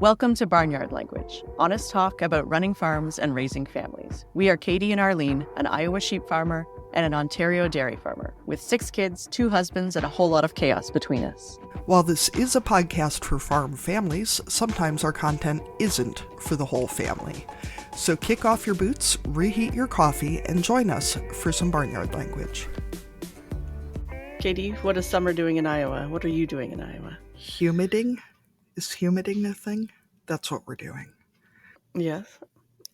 Welcome to Barnyard Language, honest talk about running farms and raising families. We are Katie and Arlene, an Iowa sheep farmer and an Ontario dairy farmer, with 6 kids, 2 husbands, and a whole lot of chaos between us. While this is a podcast for farm families, sometimes our content isn't for the whole family. So kick off your boots, reheat your coffee, and join us for some Barnyard Language. Katie, what is summer doing in Iowa? What are you doing in Iowa? Humiding? Is humiding a thing? That's what we're doing. Yes,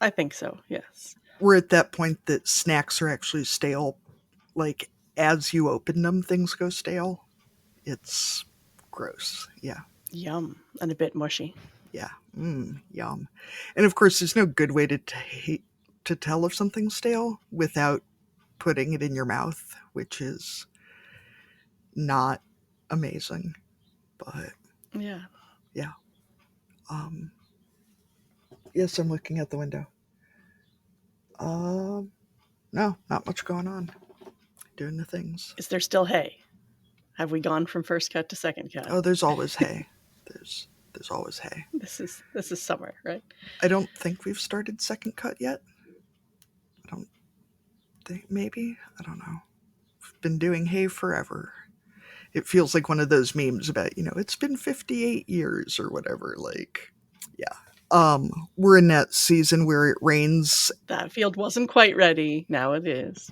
I think so, yes. We're at that point that snacks are actually stale. Like, as you open them, things go stale. It's gross, yeah. Yum, and a bit mushy. Yeah, yum. And of course, there's no good way to tell if something's stale without putting it in your mouth, which is not amazing, but yeah. Yes, I'm looking at the window. No, not much going on. Doing the things. Is there still hay? Have we gone from first cut to second cut? Oh, there's always hay. There's always hay. This is summer, right? I don't think we've started second cut yet. I don't think, maybe? I don't know. We've been doing hay forever. It feels like one of those memes about, it's been 58 years or whatever, like, yeah. We're in that season where it rains. That field wasn't quite ready. Now it is.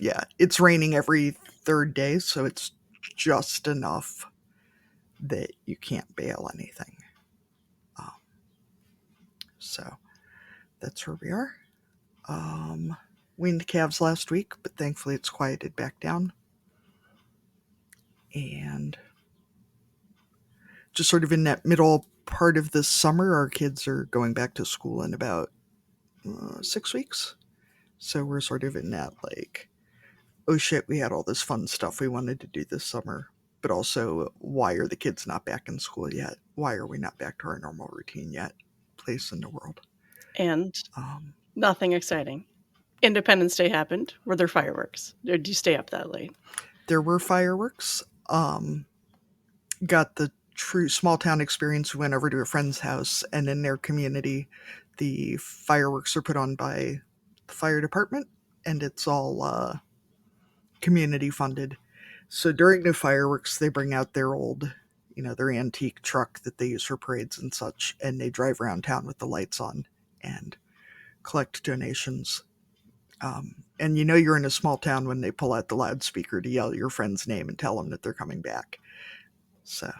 Yeah, it's raining every third day, so it's just enough that you can't bale anything. So that's where we are. Weaned calves last week, but thankfully it's quieted back down. And just sort of in that middle part of the summer, our kids are going back to school in about 6 weeks. So we're sort of in that, like, oh shit, we had all this fun stuff we wanted to do this summer, but also, why are the kids not back in school yet? Why are we not back to our normal routine yet? Place in the world. And nothing exciting. Independence Day happened. Were there fireworks? Or did you stay up that late? There were fireworks. Got the true small town experience. We went over to a friend's house, and in their community, the fireworks are put on by the fire department, and it's all community funded. So during the fireworks, they bring out their old, their antique truck that they use for parades and such, and they drive around town with the lights on and collect donations. And you're in a small town when they pull out the loudspeaker to yell your friend's name and tell them that they're coming back. So,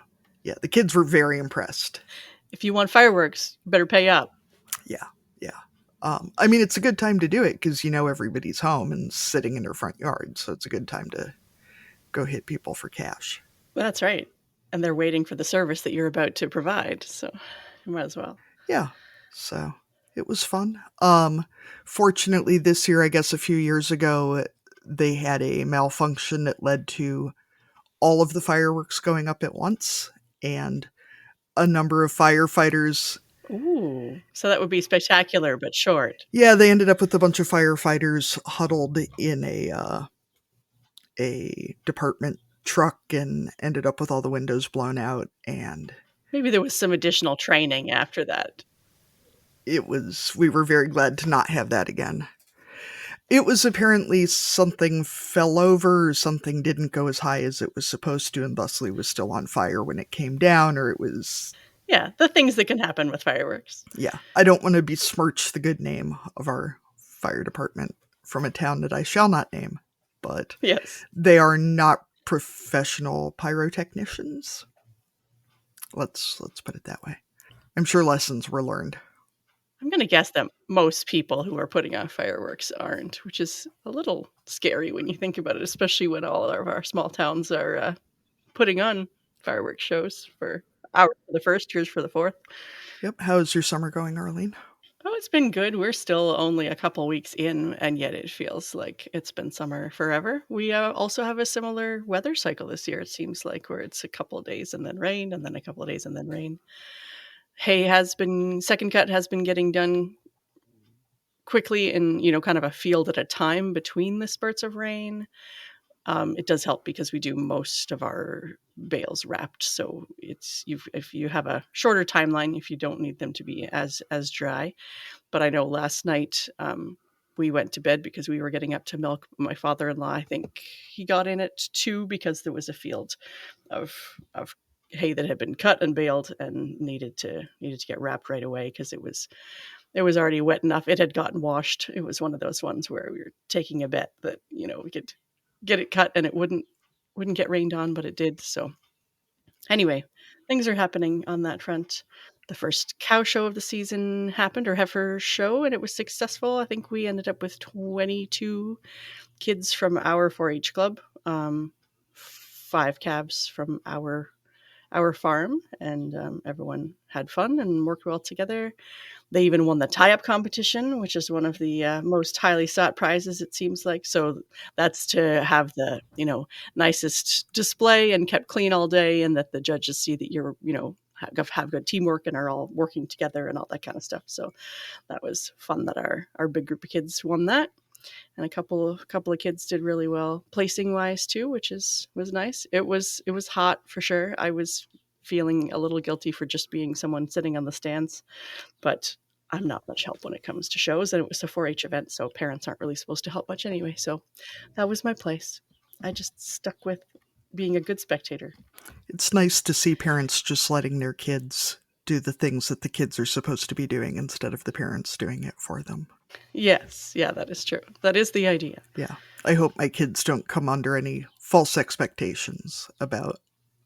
yeah, the kids were very impressed. If you want fireworks, you better pay up. Yeah. It's a good time to do it because, everybody's home and sitting in their front yard. So it's a good time to go hit people for cash. Well, that's right. And they're waiting for the service that you're about to provide. So you might as well. Yeah. So it was fun. Fortunately, this year, I guess a few years ago, they had a malfunction that led to all of the fireworks going up at once, and a number of firefighters. Ooh, so that would be spectacular, but short. Yeah, they ended up with a bunch of firefighters huddled in a department truck and ended up with all the windows blown out. And maybe there was some additional training after that. We were very glad to not have that again. It was apparently something fell over, or something didn't go as high as it was supposed to, and thusly was still on fire when it came down, or it was... Yeah, the things that can happen with fireworks. Yeah, I don't want to besmirch the good name of our fire department from a town that I shall not name, but yes, they are not professional pyrotechnicians. Let's put it that way. I'm sure lessons were learned. I'm going to guess that most people who are putting off fireworks aren't, which is a little scary when you think about it, especially when all of our small towns are putting on fireworks shows for hours for the first, years for the fourth. Yep. How's your summer going, Arlene? Oh, it's been good. We're still only a couple weeks in, and yet it feels like it's been summer forever. We also have a similar weather cycle this year, it seems like, where it's a couple of days and then rain, and then a couple of days and then rain. Second cut has been getting done quickly in, kind of a field at a time between the spurts of rain. It does help because we do most of our bales wrapped, so if you have a shorter timeline, if you don't need them to be as dry. But I know last night we went to bed because we were getting up to milk my father-in-law. I think he got in at 2 because there was a field of hay that had been cut and baled and needed to get wrapped right away because it was already wet enough. It had gotten washed. It was one of those ones where we were taking a bet that we could get it cut and it wouldn't get rained on, but it did. So anyway, things are happening on that front. The first cow show of the season happened, or heifer show, and it was successful. I think we ended up with 22 kids from our 4-H club, 5 calves from our farm, and everyone had fun and worked well together. They even won the tie-up competition, which is one of the most highly sought prizes, it seems like. So that's to have the nicest display and kept clean all day, and that the judges see that you're have good teamwork and are all working together and all that kind of stuff. So that was fun that our big group of kids won that, and a couple of kids did really well placing wise too, which was nice. It was hot for sure. I was feeling a little guilty for just being someone sitting on the stands, but I'm not much help when it comes to shows, and it was a 4-H event, so parents aren't really supposed to help much anyway. So that was my place. I just stuck with being a good spectator. It's nice to see parents just letting their kids do the things that the kids are supposed to be doing instead of the parents doing it for them. Yes, yeah, that is true. That is the idea. Yeah. I hope my kids don't come under any false expectations about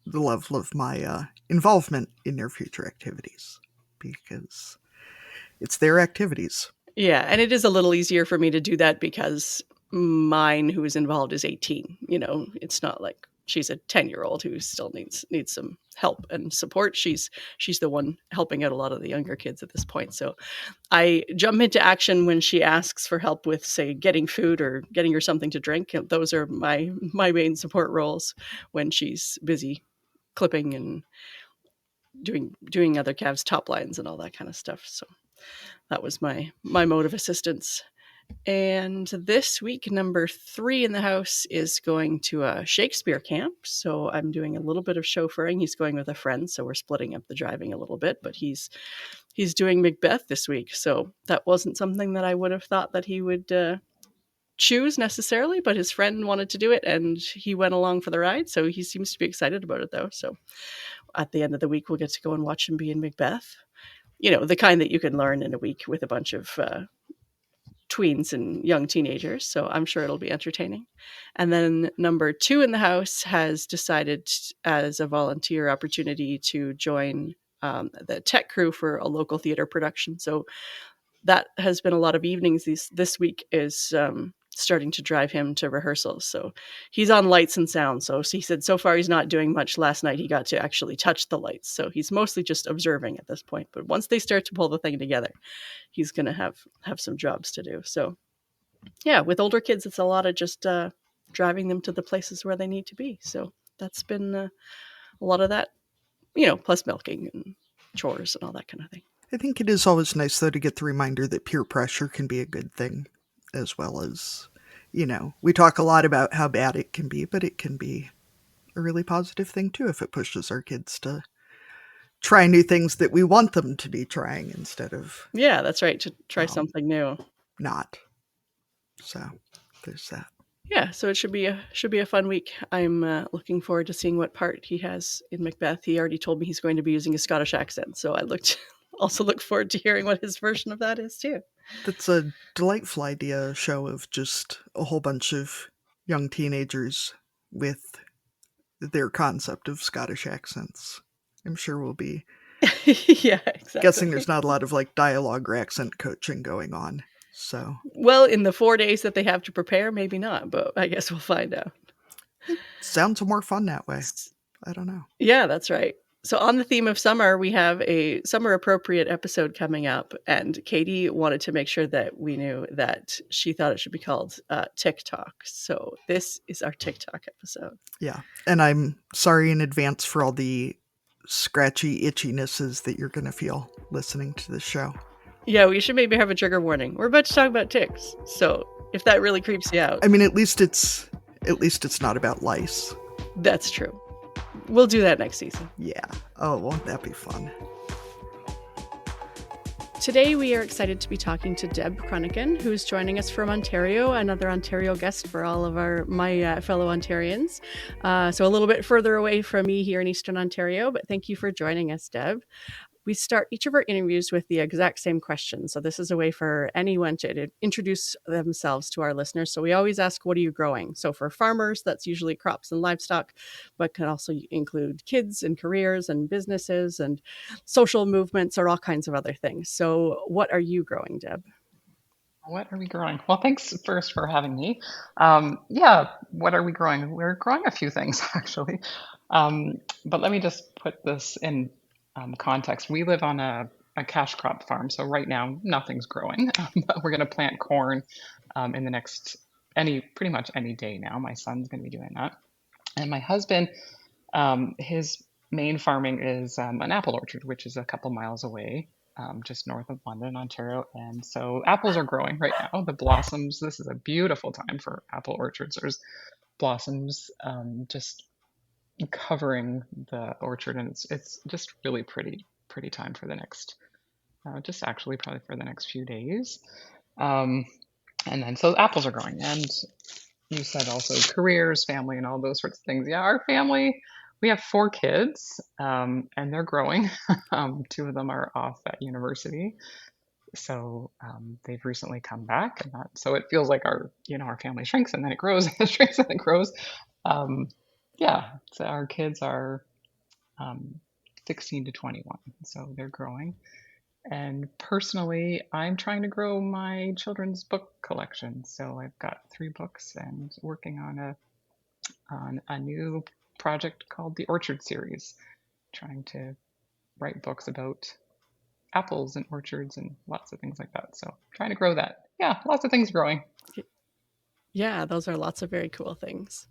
the level of my involvement in their future activities, because it's their activities. Yeah, and it is a little easier for me to do that because mine who is involved is 18. It's not like she's a 10-year-old who still needs some help and support. She's the one helping out a lot of the younger kids at this point. So I jump into action when she asks for help with, say, getting food or getting her something to drink. Those are my main support roles when she's busy clipping and doing other calves' top lines and all that kind of stuff. So that was my mode of assistance. And this week, number 3 in the house is going to a Shakespeare camp. So I'm doing a little bit of chauffeuring. He's going with a friend, so we're splitting up the driving a little bit. But he's doing Macbeth this week, so that wasn't something that I would have thought that he would choose necessarily. But his friend wanted to do it, and he went along for the ride. So he seems to be excited about it, though. So at the end of the week, we'll get to go and watch him be in Macbeth. The kind that you can learn in a week with a bunch of tweens and young teenagers. So I'm sure it'll be entertaining. And then number 2 in the house has decided as a volunteer opportunity to join the tech crew for a local theater production. So that has been a lot of evenings. This week is starting to drive him to rehearsals. So he's on lights and sound. So he said so far he's not doing much. Last night he got to actually touch the lights. So he's mostly just observing at this point. But once they start to pull the thing together, he's going to have some jobs to do. So yeah, with older kids, it's a lot of just driving them to the places where they need to be. So that's been a lot of that, plus milking and chores and all that kind of thing. I think it is always nice, though, to get the reminder that peer pressure can be a good thing, as well as, we talk a lot about how bad it can be, but it can be a really positive thing, too, if it pushes our kids to try new things that we want them to be trying instead of... Yeah, that's right, to try something new. Not. So, there's that. Yeah, so it should be a fun week. I'm looking forward to seeing what part he has in Macbeth. He already told me he's going to be using a Scottish accent, so I also look forward to hearing what his version of that is too. That's a delightful idea, show of just a whole bunch of young teenagers with their concept of Scottish accents. I'm sure we'll be yeah, exactly. Guessing there's not a lot of dialogue or accent coaching going on. So, well, in the 4 days that they have to prepare, maybe not, but I guess we'll find out. It sounds more fun that way. I don't know. Yeah, that's right. So on the theme of summer, we have a summer appropriate episode coming up, and Katie wanted to make sure that we knew that she thought it should be called TikTok. So this is our TikTok episode. Yeah. And I'm sorry in advance for all the scratchy itchinesses that you're going to feel listening to this show. Yeah, we should maybe have a trigger warning. We're about to talk about ticks. So if that really creeps you out. I mean, at least it's At least it's not about lice. That's true. We'll do that next season. Yeah. Oh, won't that be fun? Today, we are excited to be talking to Deb Crunican, who's joining us from Ontario, another Ontario guest for all of my fellow Ontarians. So a little bit further away from me here in Eastern Ontario, but thank you for joining us, Deb. We start each of our interviews with the exact same question. So this is a way for anyone to introduce themselves to our listeners. So we always ask, what are you growing? So for farmers, that's usually crops and livestock, but can also include kids and careers and businesses and social movements or all kinds of other things. So what are you growing, Deb? What are we growing? Well, thanks first for having me. What are we growing? We're growing a few things actually. But let me just put this in context. We live on a cash crop farm, so right now nothing's growing. But we're going to plant corn in the next pretty much any day now. My son's going to be doing that, and my husband, his main farming is an apple orchard, which is a couple miles away, just north of London, Ontario. And so apples are growing right now. The blossoms, this is a beautiful time for apple orchards. There's blossoms just covering the orchard, and it's just really pretty time for the next, just actually probably for the next few days. Um, and then so apples are growing, and you said also careers, family, and all those sorts of things. Yeah, our family, we have 4 kids, and they're growing. 2 of them are off at university, so they've recently come back, and so it feels like our family shrinks and then it grows, and it shrinks and it grows. Um, yeah, so our kids are um, 16 to 21, so they're growing. And personally, I'm trying to grow my children's book collection. So I've got 3 books and working on a new project called the Orchard series, trying to write books about apples and orchards and lots of things like that. So trying to grow that. Yeah, lots of things growing. Yeah, those are lots of very cool things.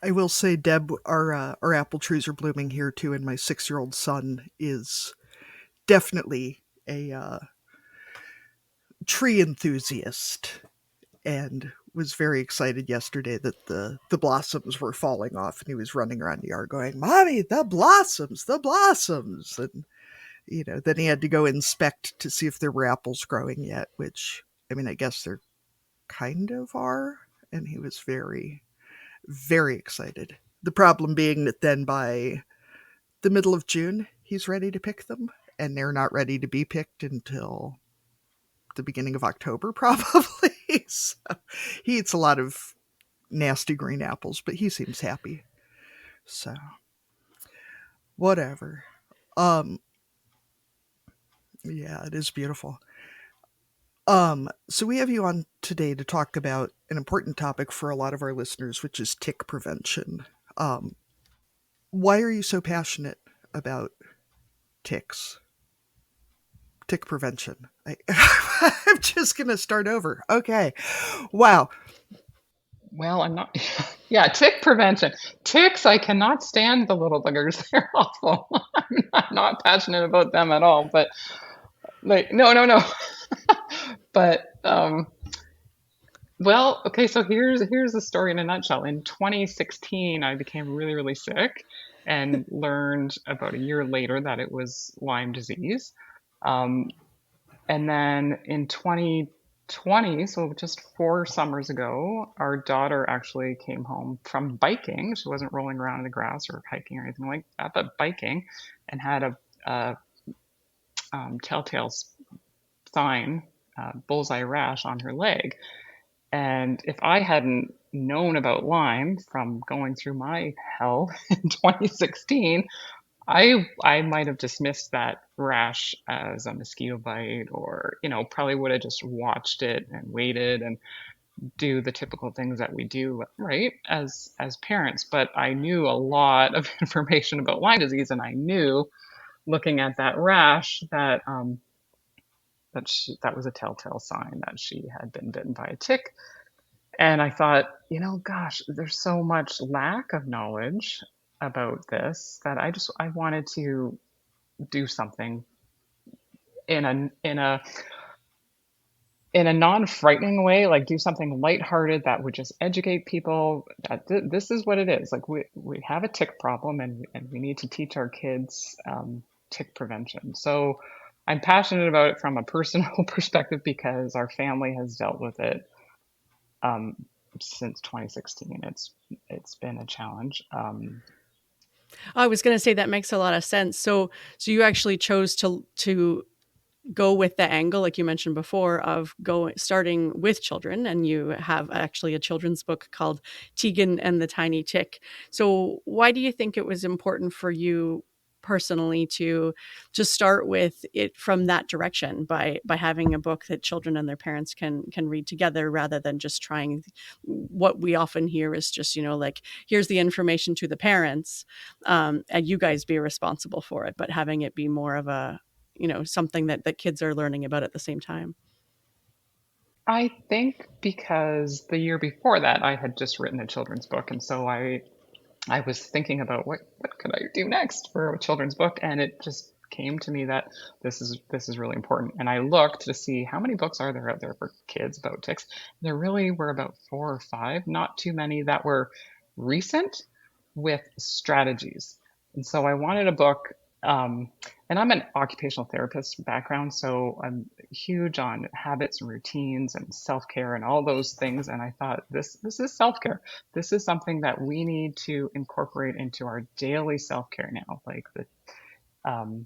I will say, Deb, our apple trees are blooming here too, and my 6-year-old son is definitely a tree enthusiast, and was very excited yesterday that the blossoms were falling off, and he was running around the yard going, "Mommy, the blossoms, the blossoms!" And then he had to go inspect to see if there were apples growing yet. Which, I mean, I guess there kind of are, and he was very, very excited. The problem being that then by the middle of June, he's ready to pick them, and they're not ready to be picked until the beginning of October, probably. So he eats a lot of nasty green apples, but he seems happy. So whatever. Um, yeah, it is beautiful. So we have you on today to talk about an important topic for a lot of our listeners, which is tick prevention. Um, why are you so passionate about ticks? Tick prevention. I'm just going to start over. Okay. Wow. Well, I'm not. Yeah, tick prevention. Ticks, I cannot stand the little buggers. They're awful. I'm not passionate about them at all. But like, no, no, no. But well, okay. So here's the story in a nutshell. In 2016, I became really, really sick, and learned about a year later that it was Lyme disease. Um, And then in 2020, so just 4 summers ago, our daughter actually came home from biking. She wasn't rolling around in the grass or hiking or anything like that, but biking, and had a telltale sign, bullseye rash on her leg. And if I hadn't known about Lyme from going through my hell in 2016, I might have dismissed that rash as a mosquito bite, or probably would have just watched it and waited and do the typical things that we do, right, as parents. But I knew a lot of information about Lyme disease, and I knew, looking at that rash, that was a telltale sign that she had been bitten by a tick. And I thought, gosh, there's so much lack of knowledge about this that I wanted to do something in a in a non-frightening way, like do something lighthearted that would just educate people that this is what it is. Like we have a tick problem, and we need to teach our kids tick prevention. So I'm passionate about it from a personal perspective because our family has dealt with it um, since 2016. It's been a challenge. I was going to say that makes a lot of sense. So you actually chose to go with the angle, like you mentioned before, of starting with children, and you have actually a children's book called Tegan and the Tiny Tick. So why do you think it was important for you personally to start with it from that direction, by having a book that children and their parents can read together, rather than just trying what we often hear is just, like, here's the information to the parents, and you guys be responsible for it, but having it be more of a, something that kids are learning about at the same time. I think because the year before that I had just written a children's book, and so I was thinking about what could I do next for a children's book, and it just came to me that this is really important. And I looked to see how many books are there out there for kids about ticks. There really were about 4 or 5, not too many that were recent with strategies. And so I wanted a book, and I'm an occupational therapist background, so I'm huge on habits and routines and self-care and all those things. And I thought this is self-care. This is something that we need to incorporate into our daily self-care now. Like um,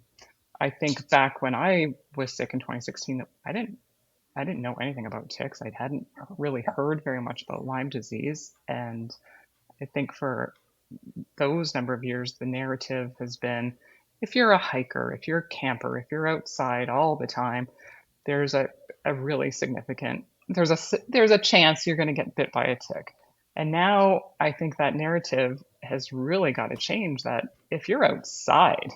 I think back when I was sick in 2016, I didn't know anything about ticks. I hadn't really heard very much about Lyme disease, and I think for those number of years, the narrative has been, if you're a hiker, if you're a camper, if you're outside all the time, there's a really significant there's a chance you're going to get bit by a tick. And now I think that narrative has really got to change, that if you're outside,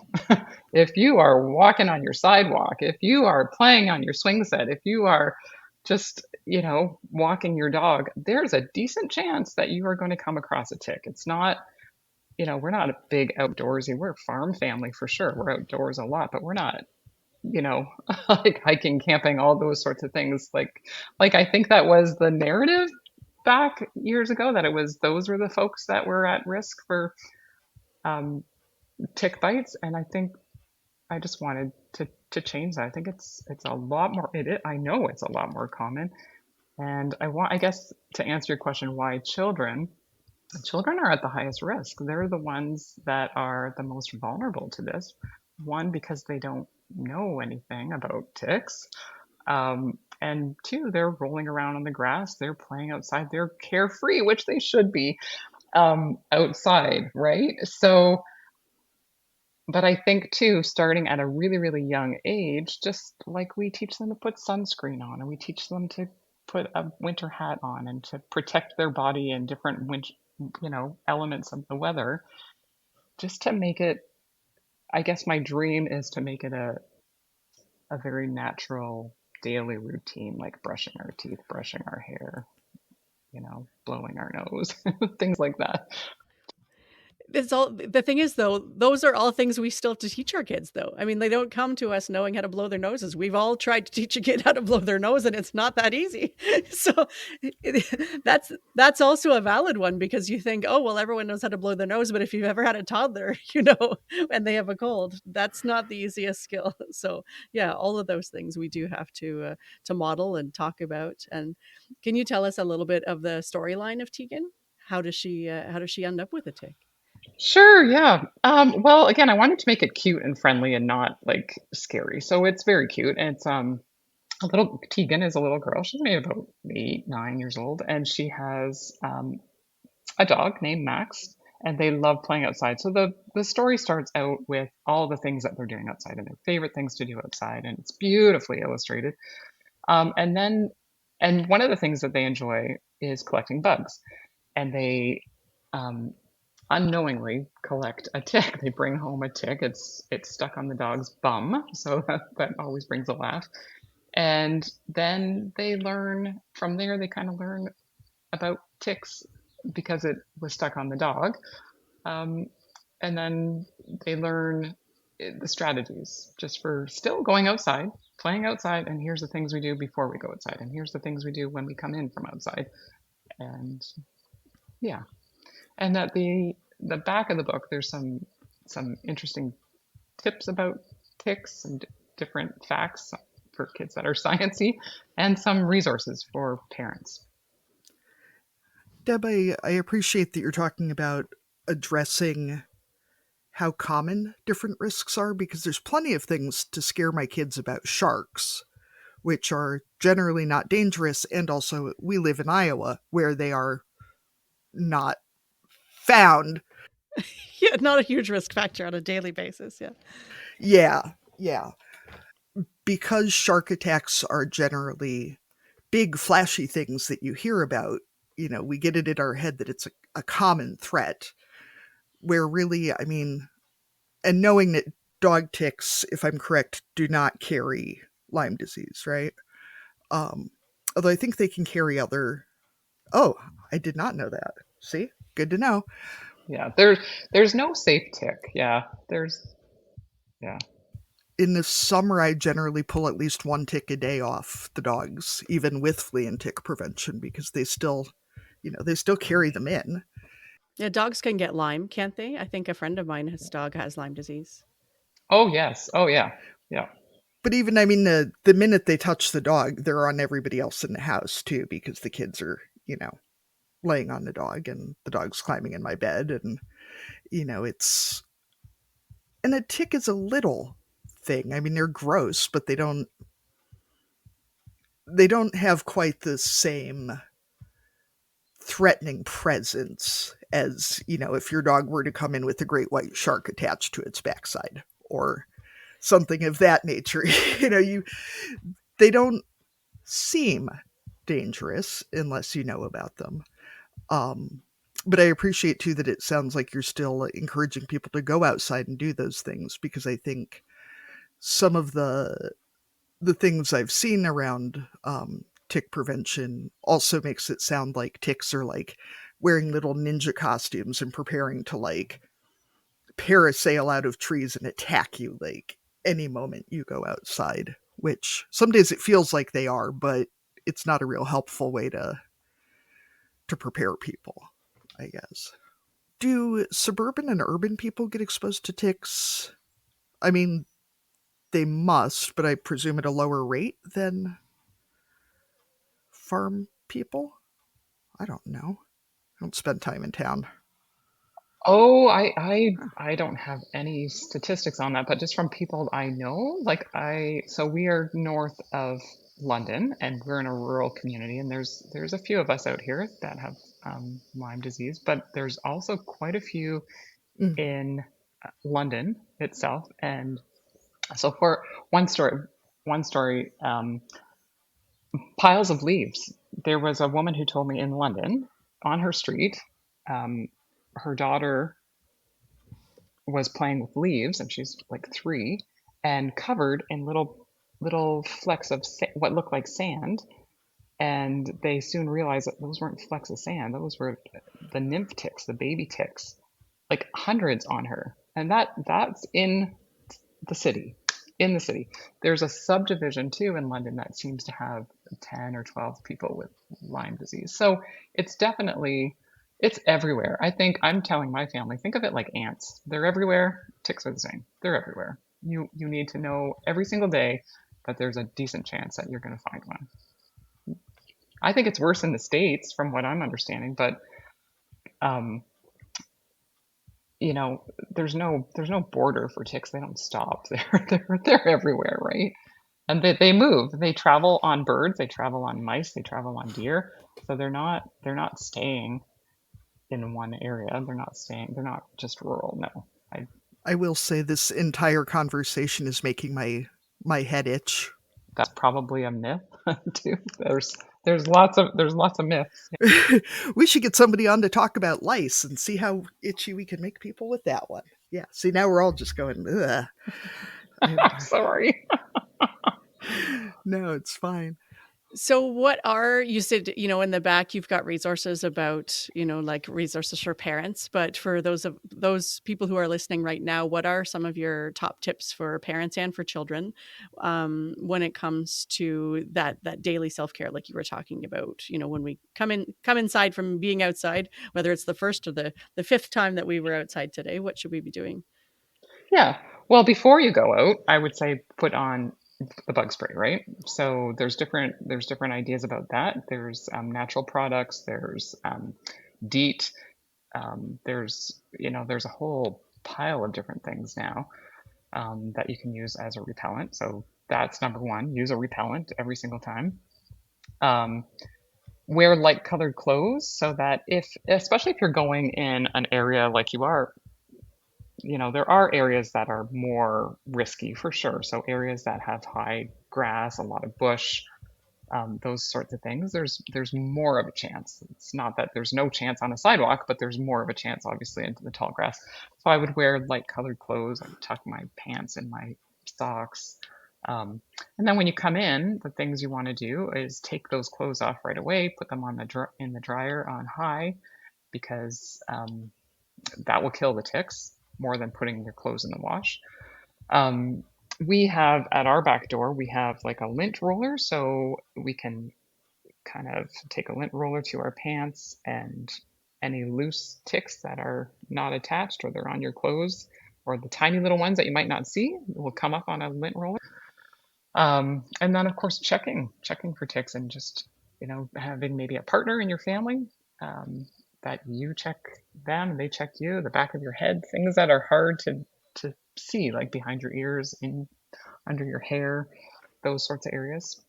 if you are walking on your sidewalk, if you are playing on your swing set, if you are just, walking your dog, there's a decent chance that you are going to come across a tick. It's not, we're not a big outdoorsy, we're a farm family for sure. We're outdoors a lot, but we're not, you know, like hiking, camping, all those sorts of things. Like I think that was the narrative back years ago, that it was those were the folks that were at risk for um, tick bites, and I think I just wanted to change that. I think it's a lot more. I know it's a lot more common, and I guess to answer your question, why children? Children are at the highest risk. They're the ones that are the most vulnerable to this. One, because they don't know anything about ticks. And two, they're rolling around on the grass, they're playing outside, they're carefree, which they should be outside, right? So, but I think too, starting at a really, really young age, just like we teach them to put sunscreen on, and we teach them to put a winter hat on and to protect their body in different winter, elements of the weather, just to make it, I guess my dream is to make it a very natural daily routine, like brushing our teeth, brushing our hair, blowing our nose, things like that. It's all, the thing is, though, those are all things we still have to teach our kids, though. I mean, they don't come to us knowing how to blow their noses. We've all tried to teach a kid how to blow their nose, and it's not that easy. So that's also a valid one, because you think, oh, well, everyone knows how to blow their nose, but if you've ever had a toddler, and they have a cold, that's not the easiest skill. So yeah, all of those things we do have to model and talk about. And can you tell us a little bit of the storyline of Tegan? How does she end up with a tick? Sure, yeah. Well, again, I wanted to make it cute and friendly and not like scary. So it's very cute. And it's a little Tegan is a little girl. She's maybe about 8, 9 years old, and she has a dog named Max, and they love playing outside. So the story starts out with all the things that they're doing outside and their favorite things to do outside, and it's beautifully illustrated. And then, and one of the things that they enjoy is collecting bugs, and they um, unknowingly collect a tick. They bring home a tick. It's stuck on the dog's bum, so that always brings a laugh. And then they learn from there. They kind of learn about ticks because it was stuck on the dog. Um, and then they learn the strategies just for still going outside, playing outside, and here's the things we do before we go outside, and here's the things we do when we come in from outside. And yeah, and at the back of the book, there's some interesting tips about ticks and different facts for kids that are sciencey, and some resources for parents. Deb, I appreciate that you're talking about addressing how common different risks are, because there's plenty of things to scare my kids about sharks, which are generally not dangerous, and also we live in Iowa where they are not found. Yeah, not a huge risk factor on a daily basis. Yeah. Yeah, yeah. Because shark attacks are generally big, flashy things that you hear about, we get it in our head that it's a common threat, where really, I mean, and knowing that dog ticks, if I'm correct, do not carry Lyme disease, right? Um, Although I think they can carry other. Oh, I did not know that. See, good to know. Yeah, there's no safe tick. Yeah, yeah. In the summer, I generally pull at least one tick a day off the dogs, even with flea and tick prevention, because they still carry them in. Yeah, dogs can get Lyme, can't they? I think a friend of mine, his dog has Lyme disease. Oh yes. Oh yeah. Yeah. But even, I mean, the minute they touch the dog, they're on everybody else in the house too, because the kids are, laying on the dog and the dog's climbing in my bed, and it's and a tick is a little thing. I mean, they're gross, but they don't have quite the same threatening presence as, if your dog were to come in with a great white shark attached to its backside or something of that nature. You they don't seem dangerous unless you know about them. Um, but I appreciate too that it sounds like you're still encouraging people to go outside and do those things, because I think some of the things I've seen around tick prevention also makes it sound like ticks are like wearing little ninja costumes and preparing to like parasail out of trees and attack you like any moment you go outside, which some days it feels like they are, but it's not a real helpful way to prepare people, I guess. Do suburban and urban people get exposed to ticks? I mean, they must, but I presume at a lower rate than farm people? I don't know. I don't spend time in town. Oh, I don't have any statistics on that, but just from people I know, so we are north of London, and we're in a rural community, and there's a few of us out here that have Lyme disease, but there's also quite a few Mm. in London itself. And so for one story, piles of leaves. There was a woman who told me in London on her street, um, her daughter was playing with leaves, and she's like 3, and covered in little flecks of what looked like sand. And they soon realized that those weren't flecks of sand; those were the nymph ticks, the baby ticks, like hundreds on her. And that's the city. In the city, there's a subdivision too in London that seems to have 10 or 12 people with Lyme disease. So it's definitely it's everywhere. I think I'm telling my family, think of it like ants. They're everywhere. Ticks are the same. They're everywhere. You need to know every single day that there's a decent chance that you're going to find one. I think it's worse in the States from what I'm understanding, but um, you know, there's no border for ticks. They don't stop. They're everywhere, right? And they move. They travel on birds. They travel on mice. They travel on deer. So they're not staying in one area. They're not staying. They're not just rural. No, I I will say this entire conversation is making my head itch. that's probably a myth too. There's lots of myths. We should get somebody on to talk about lice and see how itchy we can make people with that one. Yeah. See, now we're all just going, ugh. And, Sorry. no, it's fine. So what are you said, in the back you've got resources about, like resources for parents, but for those people who are listening right now, what are some of your top tips for parents and for children when it comes to that daily self-care like you were talking about, when we come inside from being outside, whether it's the first or the fifth time that we were outside today, what should we be doing? Yeah. Well, before you go out, I would say put on the bug spray, right? So there's different ideas about that. There's natural products. There's DEET. There's a whole pile of different things now that you can use as a repellent. So that's number one. Use a repellent every single time. Um, Wear light colored clothes so that especially if you're going in an area like you are, there are areas that are more risky for sure. So areas that have high grass, a lot of bush, those sorts of things, there's more of a chance. It's not that there's no chance on a sidewalk, but there's more of a chance, obviously, into the tall grass. So I would wear light colored clothes. I would tuck my pants in my socks. Um, and then when you come in, the things you want to do is take those clothes off right away, put them on in the dryer on high, because that will kill the ticks more than putting your clothes in the wash. Um, we have at our back door, we have like a lint roller, so we can kind of take a lint roller to our pants, and any loose ticks that are not attached or they're on your clothes or the tiny little ones that you might not see will come up on a lint roller. And then of course checking for ticks, and just having maybe a partner in your family, um, that you check them and they check you, the back of your head, things that are hard to see, like behind your ears, in under your hair, those sorts of areas.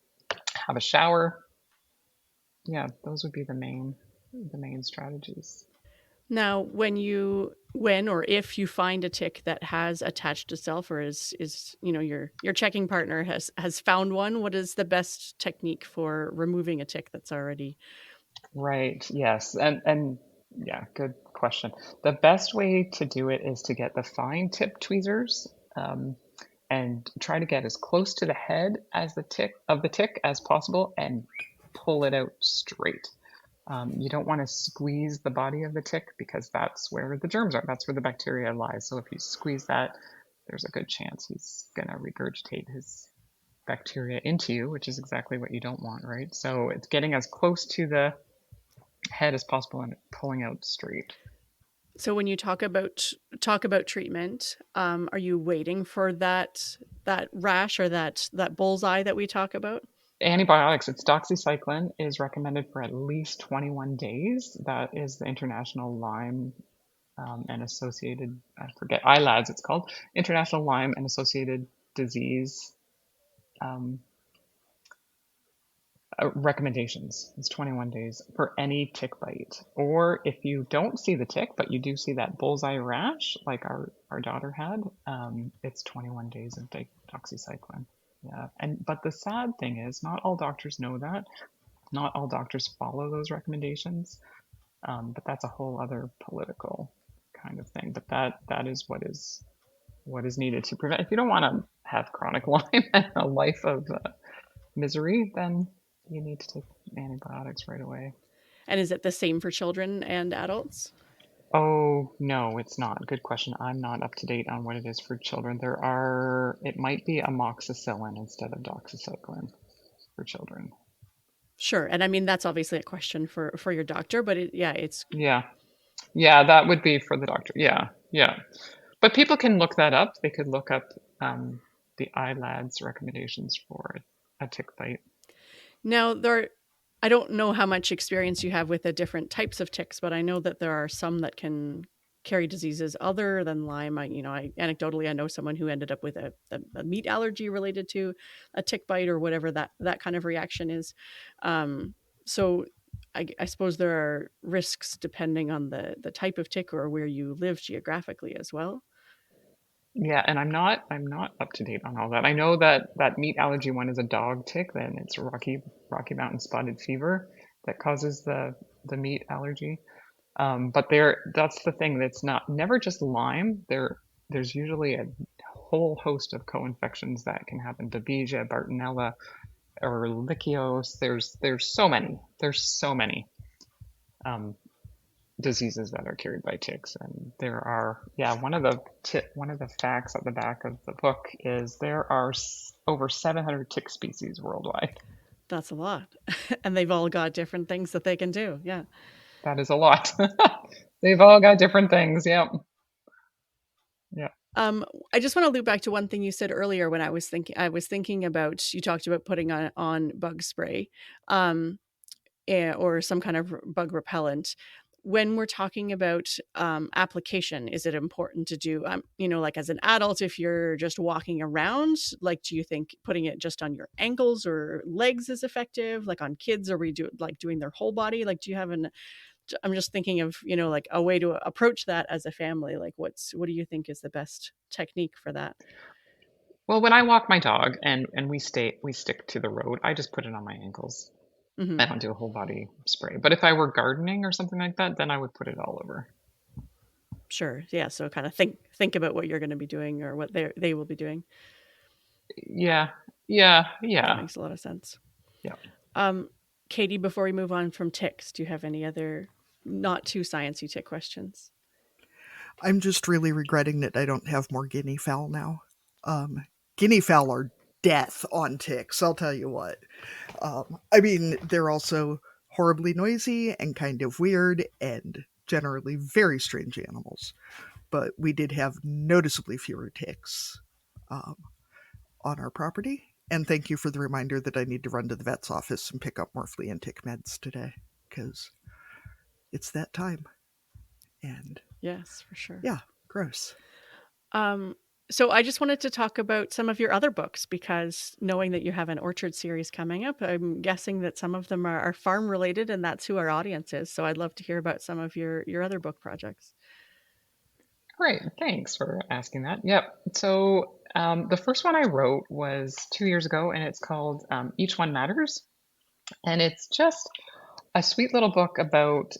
Have a shower. Yeah, those would be the main strategies. Now, when or if you find a tick that has attached itself or is your checking partner has found one, what is the best technique for removing a tick that's already? Right. Yes. And yeah, good question. The best way to do it is to get the fine tip tweezers, and try to get as close to the head as the tick as possible, and pull it out straight. You don't want to squeeze the body of the tick, because that's where the germs are. That's where the bacteria lies. So if you squeeze that, there's a good chance he's going to regurgitate his bacteria into you, which is exactly what you don't want, right? So it's getting as close to the head as possible and pulling out straight. So when you talk about treatment, are you waiting for that rash or that bullseye that we talk about? Antibiotics, it's doxycycline is recommended for at least 21 days. That is the International Lyme and Associated, I forget, ILADS it's called, International Lyme and Associated Disease um, recommendations. It's 21 days for any tick bite. Or if you don't see the tick, but you do see that bullseye rash, like our daughter had, it's 21 days of doxycycline. Yeah, but the sad thing is, not all doctors know that. Not all doctors follow those recommendations. But that's a whole other political kind of thing. But that is what is needed to prevent. If you don't want to have chronic Lyme and a life of misery, then you need to take antibiotics right away. And is it the same for children and adults? Oh, no, it's not. Good question. I'm not up to date on what it is for children. It might be amoxicillin instead of doxycycline for children. Sure. And I mean that's obviously a question for your doctor, but it's Yeah. Yeah, that would be for the doctor. Yeah. Yeah. But people can look that up. They could look up the ILAD's recommendations for a tick bite. now there. I don't know how much experience you have with the different types of ticks, but I know that there are some that can carry diseases other than Lyme. I anecdotally I know someone who ended up with a meat allergy related to a tick bite or whatever that kind of reaction is. So I suppose there are risks depending on the type of tick or where you live geographically as well. Yeah, and I'm not up to date on all that. I know that meat allergy one is a dog tick, then it's Rocky Mountain spotted fever that causes the meat allergy. But that's the thing, that's not never just Lyme. There's usually a whole host of co-infections that can happen. Babesia, Bartonella, Ehrlichios. There's so many. There's so many um, diseases that are carried by ticks, and there are, yeah, one of the facts at the back of the book is there are over 700 tick species worldwide. That's a lot. And they've all got different things that they can do. Yeah. That is a lot. They've all got different things. Yep. Yeah. I just want to loop back to one thing you said earlier when I was thinking about, you talked about putting on bug spray, or some kind of bug repellent. When we're talking about application, is it important to do, like as an adult, if you're just walking around, like, do you think putting it just on your ankles or legs is effective? Like on kids, are we doing their whole body? Like, do you have I'm just thinking of, like a way to approach that as a family. Like what do you think is the best technique for that? Well, when I walk my dog and we stick to the road, I just put it on my ankles. I Hmm. don't do a whole body spray. But if I were gardening or something like that, then I would put it all over. Sure. Yeah. So kind of think about what you're going to be doing or what they will be doing. Yeah. Yeah. That Yeah. makes a lot of sense. Yeah. Um, Katie, before we move on from ticks, do you have any other not too sciencey tick questions? I'm just really regretting that I don't have more guinea fowl now. Guinea fowl are death on ticks, I'll tell you what. I mean, they're also horribly noisy and kind of weird and generally very strange animals. But we did have noticeably fewer ticks um, on our property. And thank you for the reminder that I need to run to the vet's office and pick up more flea and tick meds today, because it's that time. And Yes, for sure. yeah, gross. Um, so I just wanted to talk about some of your other books, because knowing that you have an orchard series coming up, I'm guessing that some of them are farm related, and that's who our audience is. So I'd love to hear about some of your other book projects. Great. Thanks for asking that. Yep. So the first one I wrote was 2 years ago, and it's called Each One Matters. And it's just a sweet little book about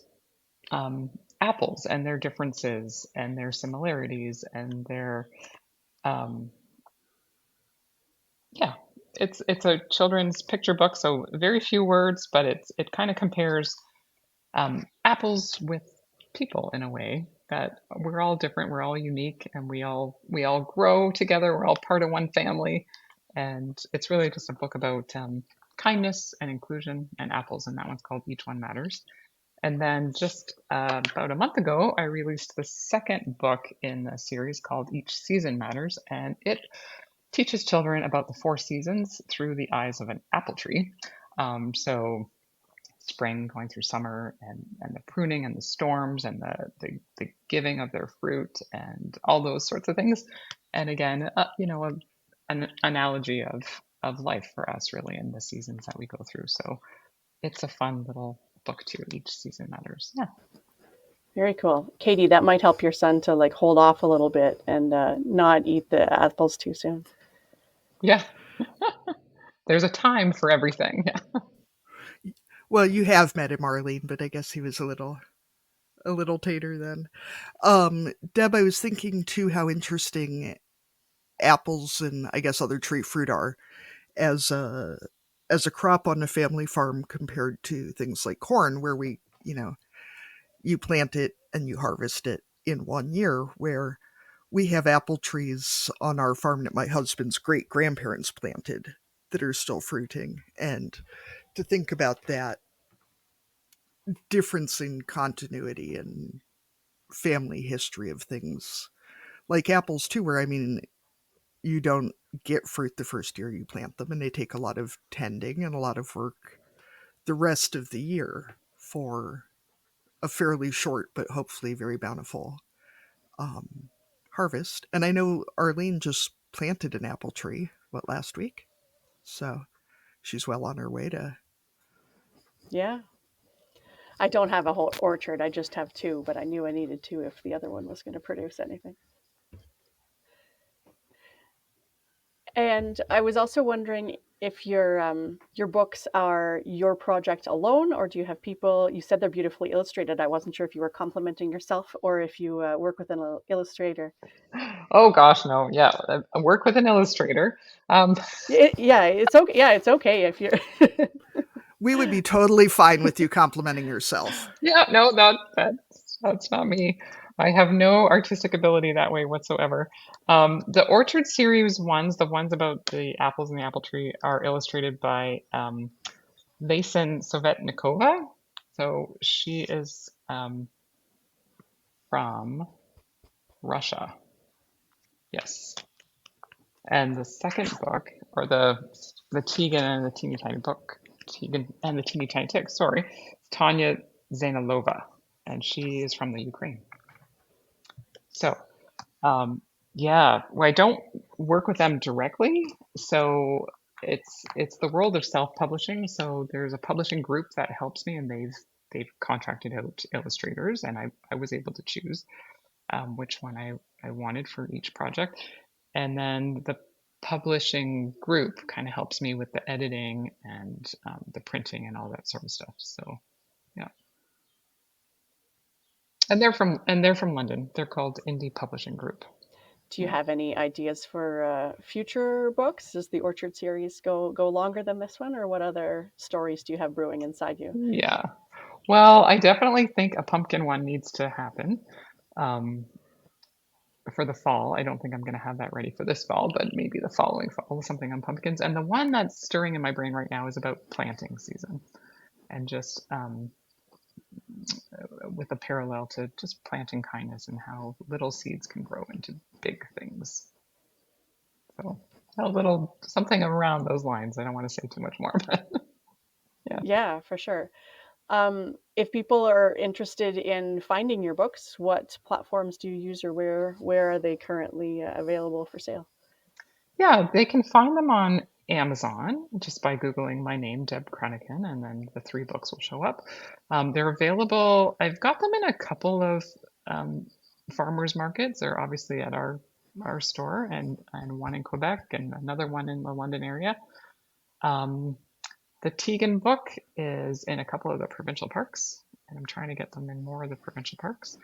um, apples and their differences and their similarities and their um, yeah. It's a children's picture book, so very few words, but it kind of compares apples with people in a way that we're all different, we're all unique, and we all grow together. We're all part of one family, and it's really just a book about kindness and inclusion and apples, and that one's called Each One Matters. And then just about a month ago, I released the second book in a series called Each Season Matters, and it teaches children about the four seasons through the eyes of an apple tree. So spring going through summer and the pruning and the storms and the giving of their fruit and all those sorts of things. And again, an analogy of life for us really in the seasons that we go through. So it's a fun little book too. Each season matters. Yeah. Very cool. Katie, that might help your son to like hold off a little bit and not eat the apples too soon. Yeah. There's a time for everything. Yeah. Well, you have met him, Arlene, but I guess he was a little tater then. Deb, I was thinking too how interesting apples and I guess other tree fruit are as a crop on a family farm compared to things like corn, where you plant it and you harvest it in 1 year, where we have apple trees on our farm that my husband's great grandparents planted that are still fruiting. And to think about that difference in continuity and family history of things like apples too, where I mean, you don't get fruit the first year you plant them, and they take a lot of tending and a lot of work the rest of the year for a fairly short but hopefully very bountiful um, harvest. And I know Arlene just planted an apple tree, what, last week? So she's well on her way to. Yeah. I don't have a whole orchard. I just have two, but I knew I needed two if the other one was going to produce anything. And I was also wondering if your books are your project alone, or do you have people? You said they're beautifully illustrated. I wasn't sure if you were complimenting yourself or if you work with an illustrator. Oh gosh, no. Yeah, I work with an illustrator. Um, Yeah, it's okay. Yeah, it's okay if you're. We would be totally fine with you complimenting yourself. yeah, no, that's not me. I have no artistic ability that way whatsoever. The Orchard series ones, the ones about the apples in the apple tree, are illustrated by Vasen Sovetnikova. So she is from Russia. Yes. And the second book, or the Tegan and the Teeny Tiny Book, Tegan and the Teeny Tiny Tick, sorry, Tanya Zainalova, and she is from the Ukraine. So, yeah, well, I don't work with them directly, so it's the world of self-publishing. So there's a publishing group that helps me, and they've contracted out illustrators, and I was able to choose which one I wanted for each project. And then the publishing group kind of helps me with the editing and the printing and all that sort of stuff. So yeah, and they're from London. They're called Indie Publishing Group. Do you Yeah. have any ideas for future books? Does the Orchard series go longer than this one, or what other stories do you have brewing inside you? Yeah. Well, I definitely think a pumpkin one needs to happen um, for the fall. I don't think I'm going to have that ready for this fall, but maybe the following fall, something on pumpkins. And the one that's stirring in my brain right now is about planting season and just with a parallel to just planting kindness and how little seeds can grow into big things. So a little something around those lines. I don't want to say too much more, but yeah. Yeah, for sure. If people are interested in finding your books, what platforms do you use, or where are they currently available for sale? Yeah, they can find them on Amazon just by Googling my name, Deb Crunican, and then the three books will show up. They're available. I've got them in a couple of um, farmers markets. They're obviously at our store and one in Quebec and another one in the London area. Um, the Tegan book is in a couple of the provincial parks, and I'm trying to get them in more of the provincial parks.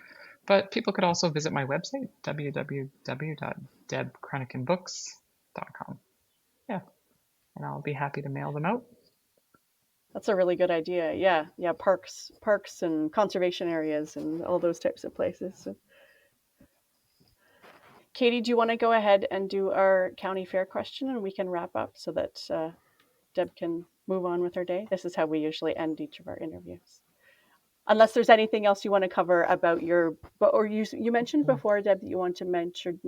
But people could also visit my website, www.debcrunicanbooks.com. Yeah, and I'll be happy to mail them out. That's a really good idea. Yeah, yeah, parks and conservation areas and all those types of places. So, Katie, do you want to go ahead and do our county fair question, and we can wrap up so that Deb can move on with her day? This is how we usually end each of our interviews. Unless there's anything else you want to cover about your book, or you mentioned before, Deb, that you want to mention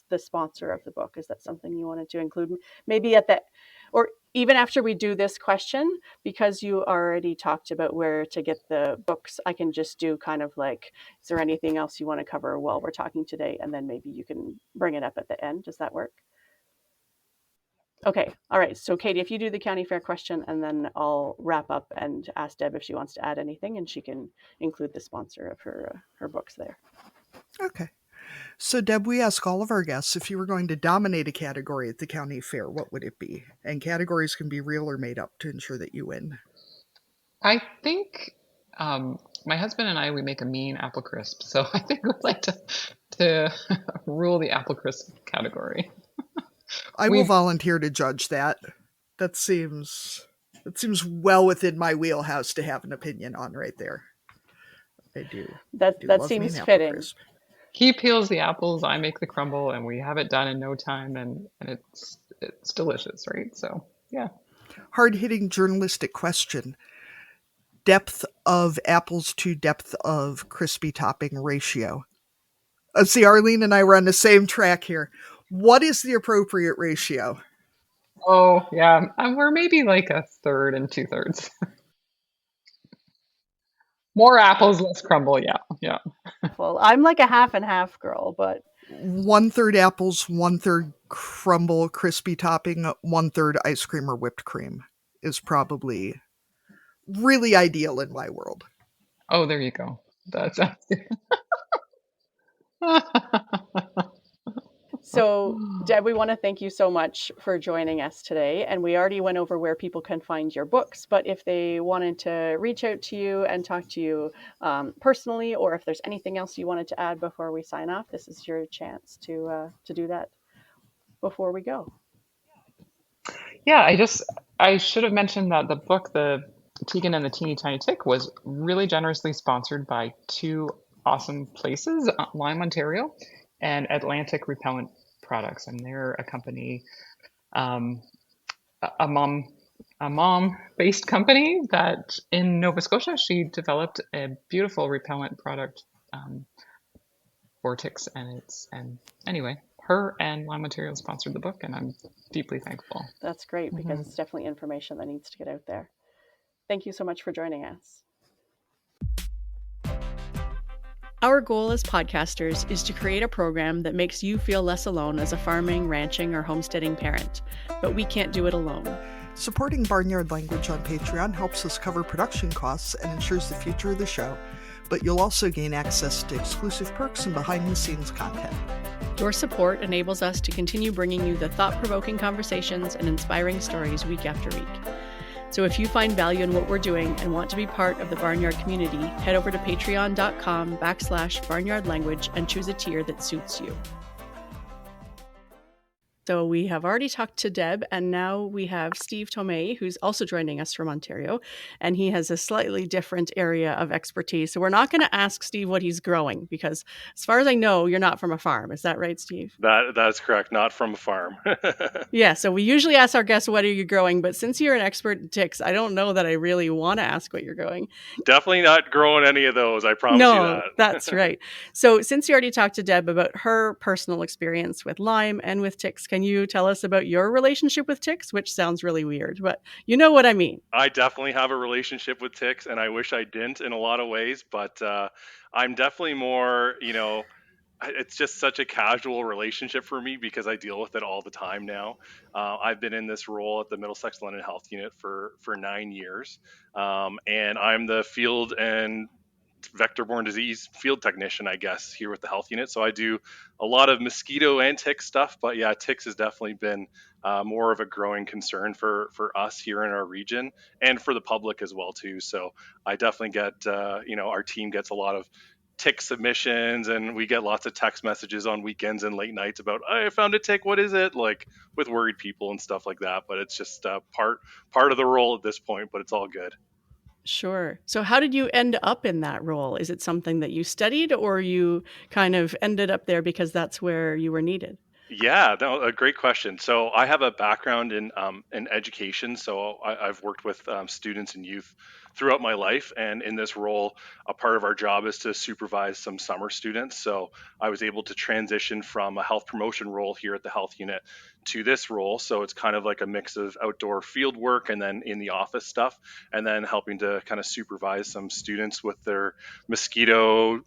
the sponsor of the book. Is that something you wanted to include? Maybe at that, or even after we do this question, because you already talked about where to get the books, I can just do kind of like, is there anything else you want to cover while we're talking today? And then maybe you can bring it up at the end. Does that work? Okay. All right. So, Katie, if you do the county fair question, and then I'll wrap up and ask Deb if she wants to add anything, and she can include the sponsor of her books there. Okay. So, Deb, we ask all of our guests, if you were going to dominate a category at the county fair, what would it be? And categories can be real or made up to ensure that you win. I think my husband and I we make a mean apple crisp, so I think we'd like to rule the apple crisp category. I will We've volunteer to judge that. That seems well within my wheelhouse to have an opinion on right there. I do That love me an seems apple fitting. crisp. He peels the apples, I make the crumble, and we have it done in no time, and it's delicious, right? So yeah. Hard hitting journalistic question. Depth of apples to depth of crispy topping ratio. Let's see, Arlene and I were on the same track here. What is the appropriate ratio? Oh yeah, we're maybe like a third and two thirds. More apples, less crumble. Yeah, yeah. Well, I'm like a half and half girl, but 1/3 apples, 1/3 crumble, crispy topping, 1/3 ice cream or whipped cream is probably really ideal in my world. Oh, there you go. That's So, Deb, we want to thank you so much for joining us today. And we already went over where people can find your books, but if they wanted to reach out to you and talk to you personally, or if there's anything else you wanted to add before we sign off, this is your chance to do that before we go. Yeah, I should have mentioned that the book, The Tegan and the Teeny Tiny Tick, was really generously sponsored by two awesome places, Lyme, Ontario, and Atlantic Repellent Products, and they're a company, um, a mom a mom-based company that in Nova Scotia she developed a beautiful repellent product for ticks, and anyway, her and Lyme Ontario sponsored the book, and I'm deeply thankful. That's great because it's definitely information that needs to get out there. Thank you so much for joining us. Our goal as podcasters is to create a program that makes you feel less alone as a farming, ranching, or homesteading parent, but we can't do it alone. Supporting Barnyard Language on Patreon helps us cover production costs and ensures the future of the show, but you'll also gain access to exclusive perks and behind-the-scenes content. Your support enables us to continue bringing you the thought-provoking conversations and inspiring stories week after week. So if you find value in what we're doing and want to be part of the Barnyard community, head over to patreon.com/barnyardlanguage and choose a tier that suits you. So we have already talked to Deb, and now we have Steve Tome, who's also joining us from Ontario, and he has a slightly different area of expertise. So we're not going to ask Steve what he's growing, because as far as I know, you're not from a farm. Is that right, Steve? That's correct. Not from a farm. Yeah, so we usually ask our guests, what are you growing? But since you're an expert in ticks, I don't know that I really want to ask what you're growing. Definitely not growing any of those. I promise you that. That's right. So since you already talked to Deb about her personal experience with Lyme and with ticks, can you tell us about your relationship with ticks? Which sounds really weird, but you know what I mean. I definitely have a relationship with ticks, and I wish I didn't in a lot of ways, but I'm definitely more, it's just such a casual relationship for me because I deal with it all the time now. I've been in this role at the Middlesex London Health Unit for 9 years, and I'm the field and vector-borne disease field technician, I guess, here with the health unit. So I do a lot of mosquito and tick stuff, but yeah, ticks has definitely been more of a growing concern for us here in our region and for the public as well too. So I definitely get, our team gets a lot of tick submissions, and we get lots of text messages on weekends and late nights about, I found a tick, what is it? Like with worried people and stuff like that. But it's just part of the role at this point, but it's all good. Sure. So how did you end up in that role? Is it something that you studied, or you kind of ended up there because that's where you were needed? Yeah, no, a great question. So I have a background in education. So I've worked with students and youth throughout my life, and in this role, a part of our job is to supervise some summer students. So I was able to transition from a health promotion role here at the health unit to this role. So it's kind of like a mix of outdoor field work and then in the office stuff, and then helping to kind of supervise some students with their mosquito,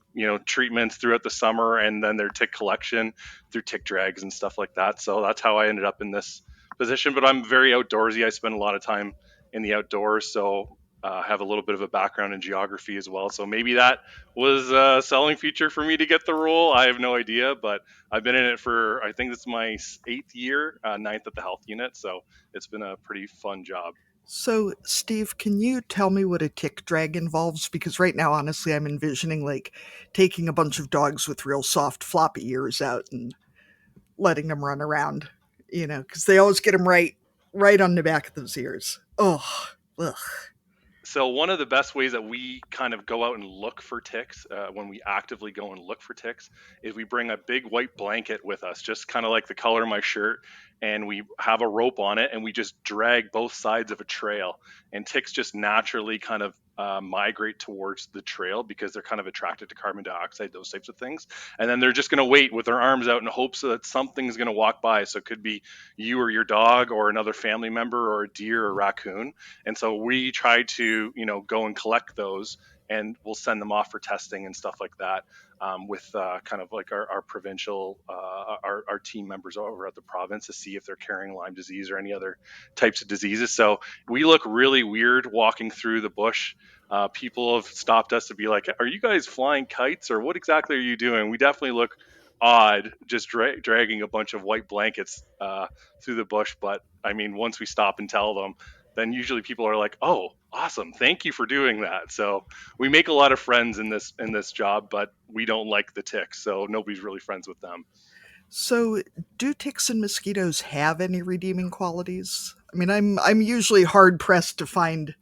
treatments throughout the summer, and then their tick collection through tick drags and stuff like that. So that's how I ended up in this position. But I'm very outdoorsy. I spend a lot of time in the outdoors. So I have a little bit of a background in geography as well. So maybe that was a selling feature for me to get the role. I have no idea, but I've been in it for, I think this is my 8th year, 9th at the health unit. So it's been a pretty fun job. So, Steve, can you tell me what a tick drag involves? Because right now, honestly, I'm envisioning like taking a bunch of dogs with real soft floppy ears out and letting them run around, because they always get them right on the back of those ears. Oh, ugh. So one of the best ways that we kind of go out and look for ticks, when we actively go and look for ticks, is we bring a big white blanket with us, just kind of like the color of my shirt, and we have a rope on it, and we just drag both sides of a trail. And ticks just naturally kind of migrate towards the trail because they're kind of attracted to carbon dioxide, those types of things. And then they're just going to wait with their arms out in hopes that something's going to walk by. So it could be you or your dog or another family member or a deer or raccoon. And so we try to, go and collect those, and we'll send them off for testing and stuff like that, with kind of like our provincial, our team members over at the province to see if they're carrying Lyme disease or any other types of diseases. So we look really weird walking through the bush. People have stopped us to be like, are you guys flying kites, or what exactly are you doing? We definitely look odd just dragging a bunch of white blankets through the bush. But I mean, once we stop and tell them, then usually people are like, "Oh, awesome! Thank you for doing that." So we make a lot of friends in this job, but we don't like the ticks, so nobody's really friends with them. So, do ticks and mosquitoes have any redeeming qualities? I mean, I'm usually hard pressed to find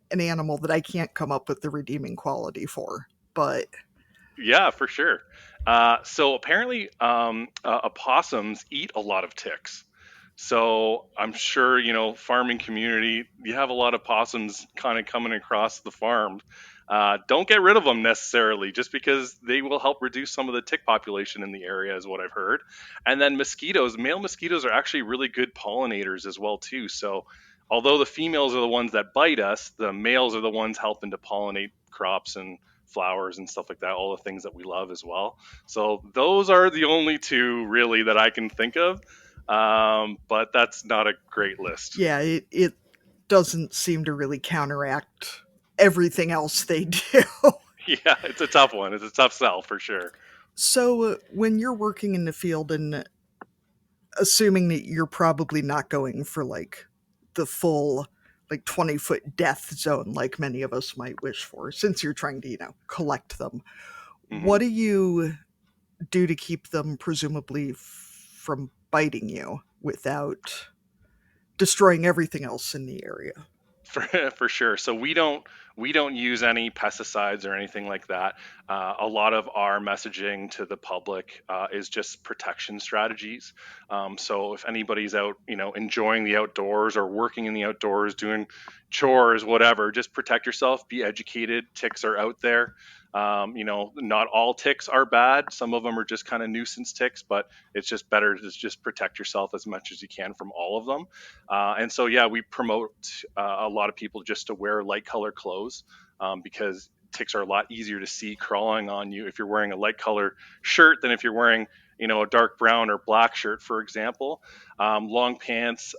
an animal that I can't come up with the redeeming quality for. But Yeah, for sure. So apparently, opossums eat a lot of ticks. So I'm sure, farming community, you have a lot of possums kind of coming across the farm. Don't get rid of them necessarily, just because they will help reduce some of the tick population in the area, is what I've heard. And then mosquitoes, male mosquitoes are actually really good pollinators as well too. So although the females are the ones that bite us, the males are the ones helping to pollinate crops and flowers and stuff like that, all the things that we love as well. So those are the only two really that I can think of. But that's not a great list. yeah, it doesn't seem to really counteract everything else they do. Yeah, it's a tough one. It's a tough sell for sure. So, when you're working in the field and assuming that you're probably not going for like the full like 20-foot death zone like many of us might wish for, since you're trying to, collect them, Hmm. what do you do to keep them presumably from biting you without destroying everything else in the area? For for sure. So we don't use any pesticides or anything like that. A lot of our messaging to the public is just protection strategies. So if anybody's out, enjoying the outdoors or working in the outdoors, doing chores, whatever, just protect yourself. Be educated. Ticks are out there. Not all ticks are bad. Some of them are just kind of nuisance ticks, but it's just better to just protect yourself as much as you can from all of them. And so, yeah, we promote a lot of people just to wear light color clothes, because ticks are a lot easier to see crawling on you if you're wearing a light color shirt than if you're wearing, a dark brown or black shirt, for example. Long pants,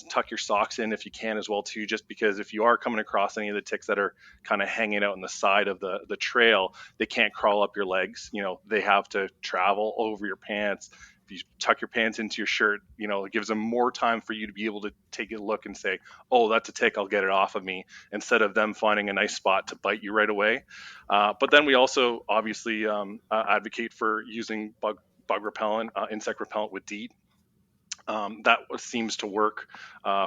tuck your socks in if you can as well too, just because if you are coming across any of the ticks that are kind of hanging out on the side of the trail, they can't crawl up your legs. They have to travel over your pants. If you tuck your pants into your shirt, it gives them more time for you to be able to take a look and say, "Oh, that's a tick. I'll get it off of me," instead of them finding a nice spot to bite you right away. But then we also obviously advocate for using bug repellent, insect repellent with DEET. That seems to work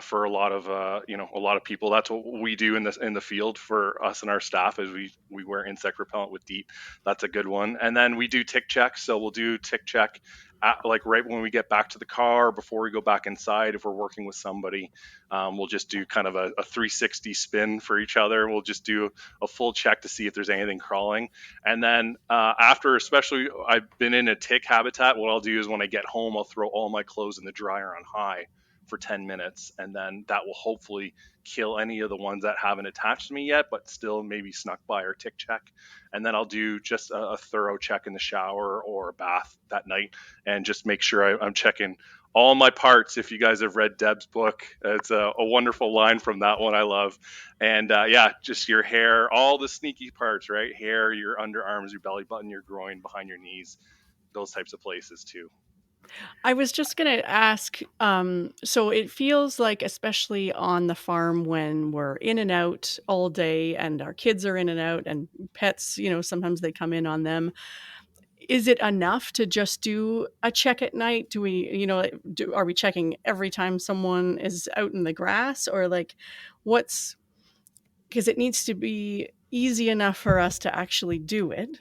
for a lot of a lot of people. That's what we do in the field for us and our staff, is we wear insect repellent with DEET. That's a good one. And then we do tick checks. So we'll do tick check like right when we get back to the car, before we go back inside. If we're working with somebody, we'll just do kind of a 360 spin for each other. We'll just do a full check to see if there's anything crawling. And then after, especially I've been in a tick habitat, what I'll do is when I get home, I'll throw all my clothes in the dryer on high for 10 minutes. And then that will hopefully kill any of the ones that haven't attached to me yet, but still maybe snuck by our tick check. And then I'll do just a thorough check in the shower or a bath that night, and just make sure I'm checking all my parts. If you guys have read Deb's book, it's a wonderful line from that one I love. And yeah, just your hair, all the sneaky parts, right? Hair, your underarms, your belly button, your groin, behind your knees, those types of places too. I was just going to ask, so it feels like, especially on the farm when we're in and out all day and our kids are in and out and pets, sometimes they come in on them. Is it enough to just do a check at night? Do we, are we checking every time someone is out in the grass, or like what's, because it needs to be easy enough for us to actually do it,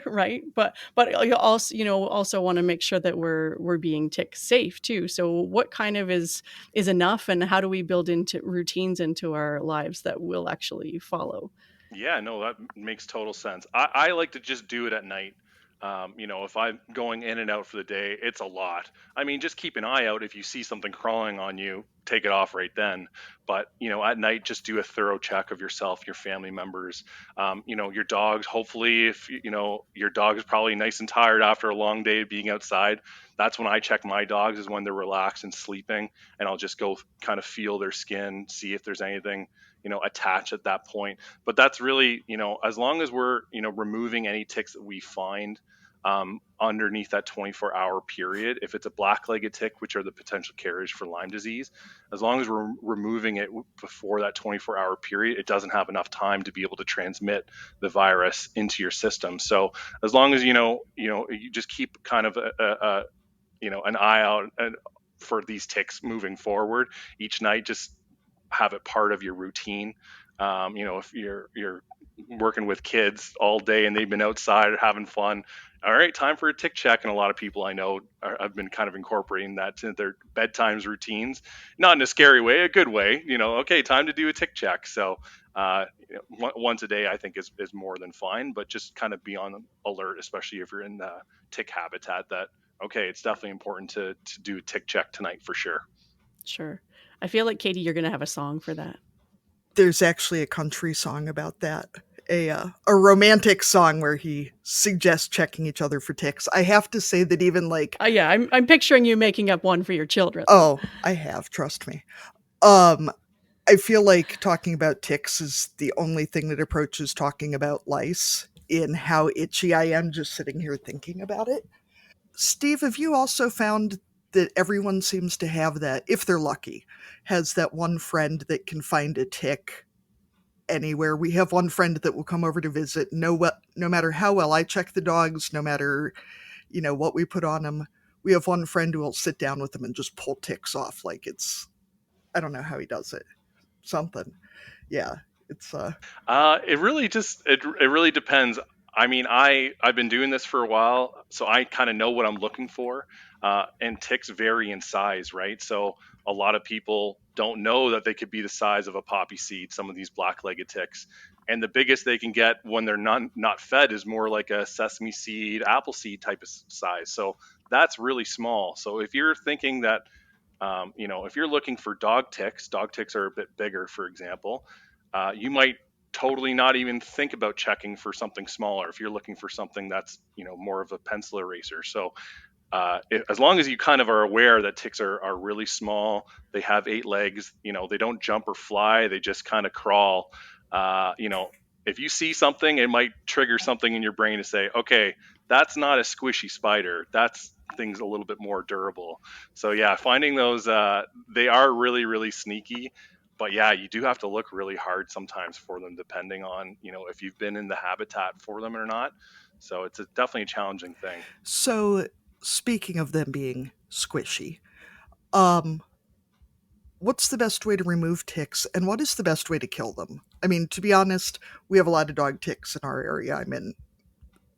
right? But you also also want to make sure that we're being tick safe too. So what kind of is enough, and how do we build into routines into our lives that we'll actually follow? Yeah, no, that makes total sense. I like to just do it at night. If I'm going in and out for the day, it's a lot. I mean, just keep an eye out. If you see something crawling on you, take it off right then. But, at night, just do a thorough check of yourself, your family members, your dogs. Hopefully, if, your dog is probably nice and tired after a long day of being outside, that's when I check my dogs, is when they're relaxed and sleeping. And I'll just go kind of feel their skin, see if there's anything, attached at that point. But that's really, as long as we're, removing any ticks that we find, underneath that 24-hour period. If it's a black-legged tick, which are the potential carriers for Lyme disease, as long as we're removing it before that 24-hour period, it doesn't have enough time to be able to transmit the virus into your system. So as long as you just keep kind of an eye out for these ticks moving forward each night, just have it part of your routine. If you're working with kids all day and they've been outside having fun, all right, time for a tick check. And a lot of people I know have been kind of incorporating that into their bedtimes routines, not in a scary way, a good way. Okay, time to do a tick check. So once a day, I think is more than fine. But just kind of be on alert, especially if you're in the tick habitat. That okay, it's definitely important to do a tick check tonight for sure. Sure. I feel like, Katie, you're going to have a song for that. There's actually a country song about that. A romantic song where he suggests checking each other for ticks. I have to say that even like Yeah, I'm picturing you making up one for your children. Oh, I have, trust me. I feel like talking about ticks is the only thing that approaches talking about lice in how itchy I am just sitting here thinking about it. Steve, have you also found that everyone seems to have that, if they're lucky, has that one friend that can find a tick anywhere? We have one friend that will come over to visit. No matter how well I check the dogs, no matter what we put on them, we have one friend who will sit down with them and just pull ticks off like it's, I don't know how he does it. Something. Yeah, it's It really depends. I mean, I've been doing this for a while, so I kind of know what I'm looking for. And ticks vary in size, right? So a lot of people don't know that they could be the size of a poppy seed. Some of these black-legged ticks, and the biggest they can get when they're not fed is more like a sesame seed, apple seed type of size. So that's really small. So if you're thinking that if you're looking for dog ticks are a bit bigger, for example, you might totally not even think about checking for something smaller if you're looking for something that's more of a pencil eraser. So as long as you kind of are aware that ticks are really small, they have 8 legs, they don't jump or fly, they just kind of crawl. If you see something, it might trigger something in your brain to say, okay, that's not a squishy spider. That's things a little bit more durable. So yeah, finding those, they are really, really sneaky. But yeah, you do have to look really hard sometimes for them, depending on, if you've been in the habitat for them or not. So it's definitely a challenging thing. so. Speaking of them being squishy, what's the best way to remove ticks, and what is the best way to kill them? I mean, to be honest, we have a lot of dog ticks in our area. I'm in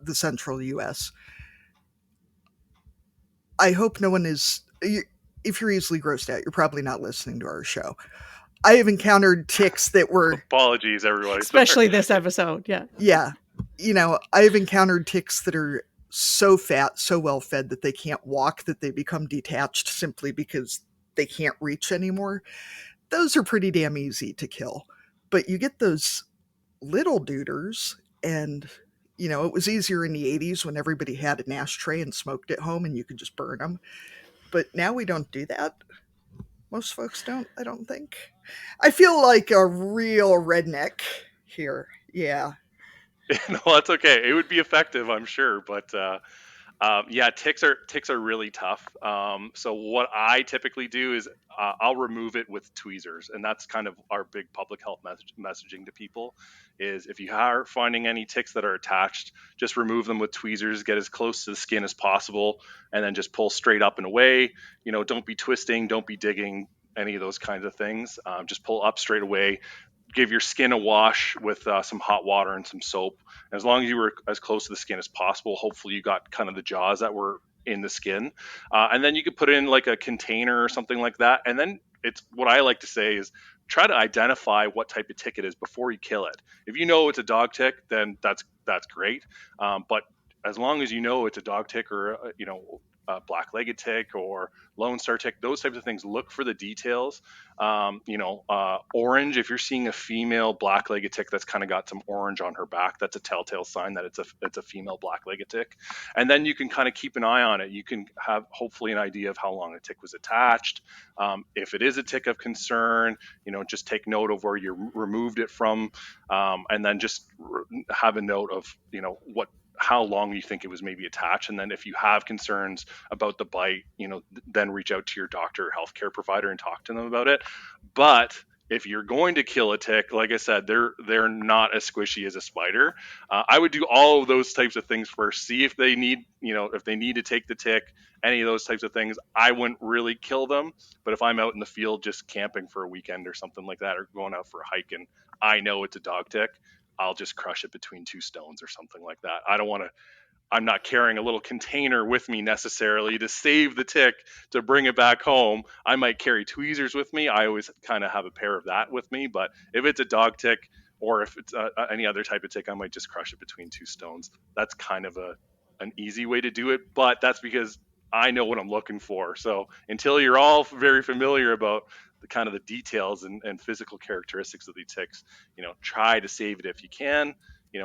the central U.S. I hope no one is. If you're easily grossed out, you're probably not listening to our show. I have encountered ticks that were. Apologies, everybody. Especially this episode, yeah. Yeah. I have encountered ticks that are so fat, so well fed that they can't walk, that they become detached simply because they can't reach anymore. Those are pretty damn easy to kill. But you get those little duders, and it was easier in the 80s when everybody had an ashtray and smoked at home and you could just burn them. But now we don't do that. Most folks don't, I don't think. I feel like a real redneck here. Yeah. No, that's okay. It would be effective, I'm sure, but yeah, ticks are really tough. So what I typically do is I'll remove it with tweezers, and that's kind of our big public health messaging to people. Is if you are finding any ticks that are attached, just remove them with tweezers. Get as close to the skin as possible, and then just pull straight up and away. Don't be twisting, don't be digging, any of those kinds of things. Just pull up straight away. Give your skin a wash with some hot water and some soap. And as long as you were as close to the skin as possible, hopefully you got kind of the jaws that were in the skin. And then you could put it in like a container or something like that. And then it's what I like to say is try to identify what type of tick it is before you kill it. If you know it's a dog tick, then that's great. But as long as you know it's a dog tick or black-legged tick or Lone Star tick, those types of things, look for the details. Orange, if you're seeing a female black-legged tick that's kind of got some orange on her back, that's a telltale sign that it's a female black-legged tick. And then you can kind of keep an eye on it. You can have hopefully an idea of how long a tick was attached. If it is a tick of concern, just take note of where you removed it from, and then just have a note of what how long you think it was maybe attached. And then if you have concerns about the bite, then reach out to your doctor or healthcare provider and talk to them about it. But if you're going to kill a tick, like I said, they're not as squishy as a spider. I would do all of those types of things first. See if they need, if they need to take the tick, any of those types of things. I wouldn't really kill them. But if I'm out in the field just camping for a weekend or something like that, or going out for a hike and I know it's a dog tick, I'll just crush it between two stones or something like that. I'm not carrying a little container with me necessarily to save the tick to bring it back home. I might carry tweezers with me. I always kind of have a pair of that with me. But if it's a dog tick or if it's any other type of tick, I might just crush it between two stones. That's kind of an easy way to do it. But that's because I know what I'm looking for. So until you're all very familiar about the kind of the details and physical characteristics of these ticks, try to save it if you can.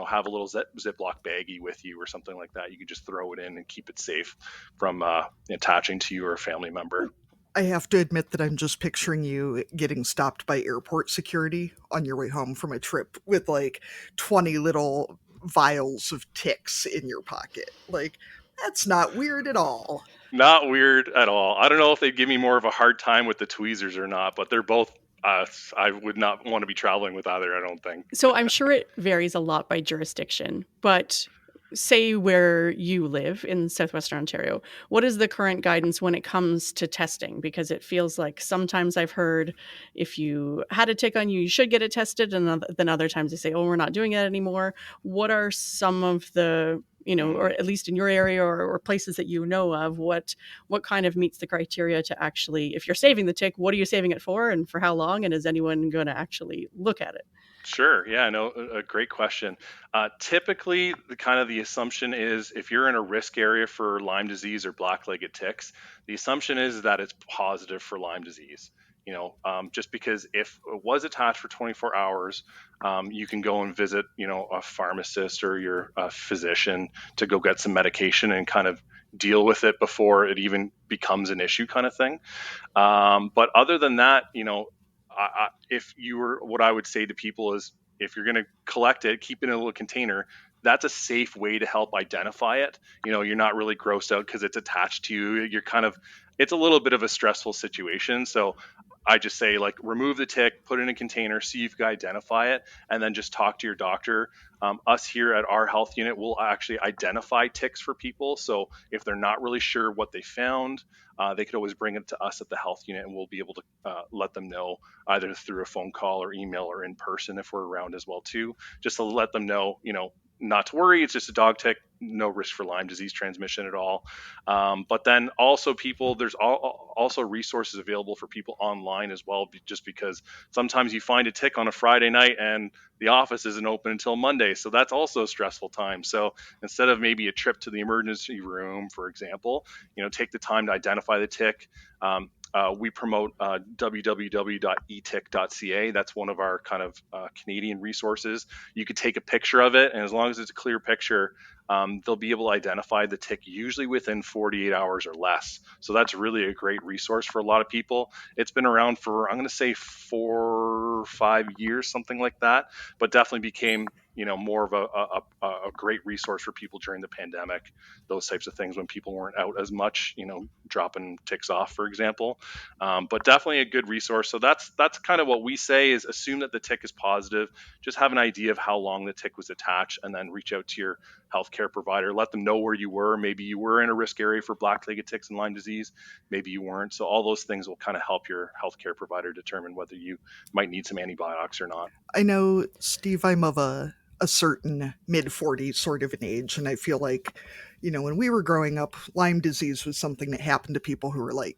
Have a little Ziploc baggie with you or something like that. You can just throw it in and keep it safe from attaching to you or a family member. I have to admit that I'm just picturing you getting stopped by airport security on your way home from a trip with like 20 little vials of ticks in your pocket. Like, that's not weird at all. Not weird at all. I don't know if they'd give me more of a hard time with the tweezers or not, but they're both I would not want to be traveling with either, I don't think. So I'm sure it varies a lot by jurisdiction, but say where you live in Southwestern Ontario, what is the current guidance when it comes to testing? Because it feels like sometimes I've heard if you had a tick on you, you should get it tested. And then other times they say, oh, we're not doing it anymore. What are some of the, or at least in your area or places that you know of, what kind of meets the criteria to actually, if you're saving the tick, what are you saving it for and for how long? And is anyone going to actually look at it? Sure. Yeah, no, a great question. Typically, the assumption is if you're in a risk area for Lyme disease or black-legged ticks, the assumption is that it's positive for Lyme disease. Just because if it was attached for 24 hours, you can go and visit, a pharmacist or your physician to go get some medication and kind of deal with it before it even becomes an issue, kind of thing. But other than that, if you were, what I would say to people is if you're going to collect it, keep it in a little container. That's a safe way to help identify it. You're not really grossed out because it's attached to you. It's a little bit of a stressful situation. So I just say remove the tick, put it in a container, see if you can identify it, and then just talk to your doctor. Us here at our health unit will actually identify ticks for people. So if they're not really sure what they found, they could always bring it to us at the health unit and we'll be able to let them know either through a phone call or email or in person if we're around as well too, just to let them know, not to worry, it's just a dog tick, no risk for Lyme disease transmission at all. But then also there's also resources available for people online as well, just because sometimes you find a tick on a Friday night and the office isn't open until Monday. So that's also a stressful time. So instead of maybe a trip to the emergency room, for example, take the time to identify the tick. We promote www.etick.ca. That's one of our kind of Canadian resources. You could take a picture of it, and as long as it's a clear picture, they'll be able to identify the tick usually within 48 hours or less. So that's really a great resource for a lot of people. It's been around for, I'm going to say 4 or 5 years, something like that, but definitely became more of a great resource for people during the pandemic, those types of things when people weren't out as much, dropping ticks off, for example. But definitely a good resource. So that's kind of what we say is assume that the tick is positive, just have an idea of how long the tick was attached, and then reach out to your healthcare provider, let them know where you were. Maybe you were in a risk area for black-legged ticks and Lyme disease, maybe you weren't. So all those things will kind of help your healthcare provider determine whether you might need some antibiotics or not. I know, Steve, I'm of a certain mid-40s sort of an age, and I feel like, when we were growing up, Lyme disease was something that happened to people who were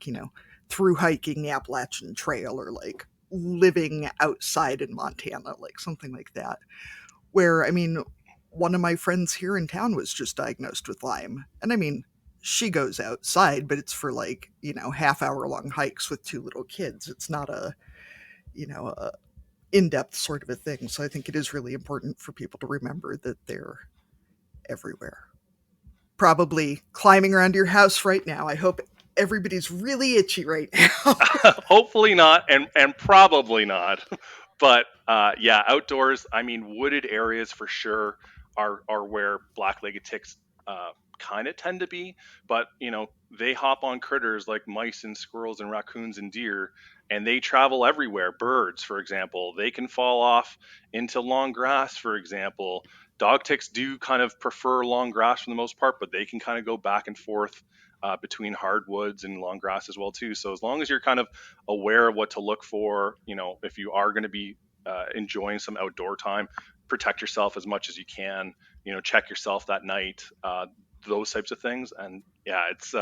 through hiking the Appalachian Trail or living outside in Montana, something like that. Where, one of my friends here in town was just diagnosed with Lyme. And she goes outside, but it's for half-hour long hikes with 2 little kids. It's not a in-depth sort of a thing. So I think it is really important for people to remember that they're everywhere. Probably climbing around your house right now. I hope everybody's really itchy right now. Hopefully not, and probably not. But yeah, outdoors, wooded areas for sure are where black-legged ticks kind of tend to be. But they hop on critters like mice and squirrels and raccoons and deer, and they travel everywhere. Birds, for example, they can fall off into long grass, for example. Dog ticks do kind of prefer long grass for the most part, but they can kind of go back and forth between hardwoods and long grass as well too. So as long as you're kind of aware of what to look for, if you are going to be enjoying some outdoor time, protect yourself as much as you can. Check yourself that night. Those types of things. And yeah, it's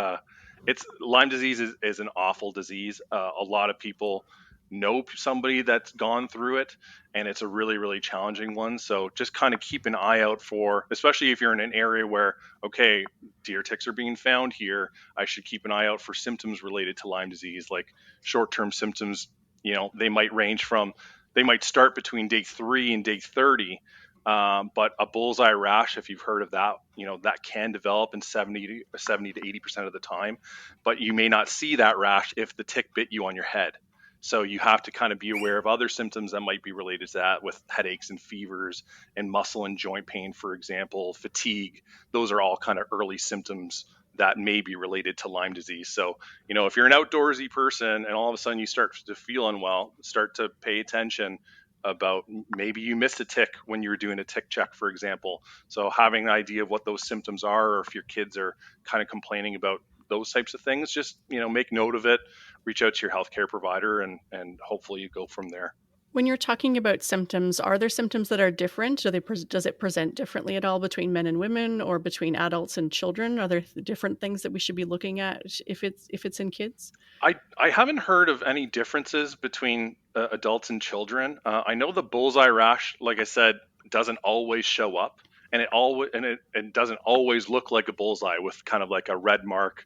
Lyme disease is an awful disease. A lot of people know somebody that's gone through it, and it's a really, really challenging one. So just kind of keep an eye out for, especially if you're in an area where, okay, deer ticks are being found here, I should keep an eye out for symptoms related to Lyme disease, like short-term symptoms. They might start between day 3 and day 30. But a bullseye rash, if you've heard of that, that can develop in 70 to 80% of the time. But you may not see that rash if the tick bit you on your head. So you have to kind of be aware of other symptoms that might be related to that, with headaches and fevers and muscle and joint pain, for example, fatigue. Those are all kind of early symptoms that may be related to Lyme disease. So, if you're an outdoorsy person and all of a sudden you start to feel unwell, start to pay attention about maybe you missed a tick when you were doing a tick check, for example. So having an idea of what those symptoms are, or if your kids are kind of complaining about those types of things, just make note of it, reach out to your healthcare provider, and hopefully you go from there. When you're talking about symptoms, are there symptoms that are different? Does it present differently at all between men and women, or between adults and children? Are there different things that we should be looking at if it's in kids? I haven't heard of any differences between adults and children. I know the bullseye rash, like I said, doesn't always show up, and it doesn't always look like a bullseye with kind of like a red mark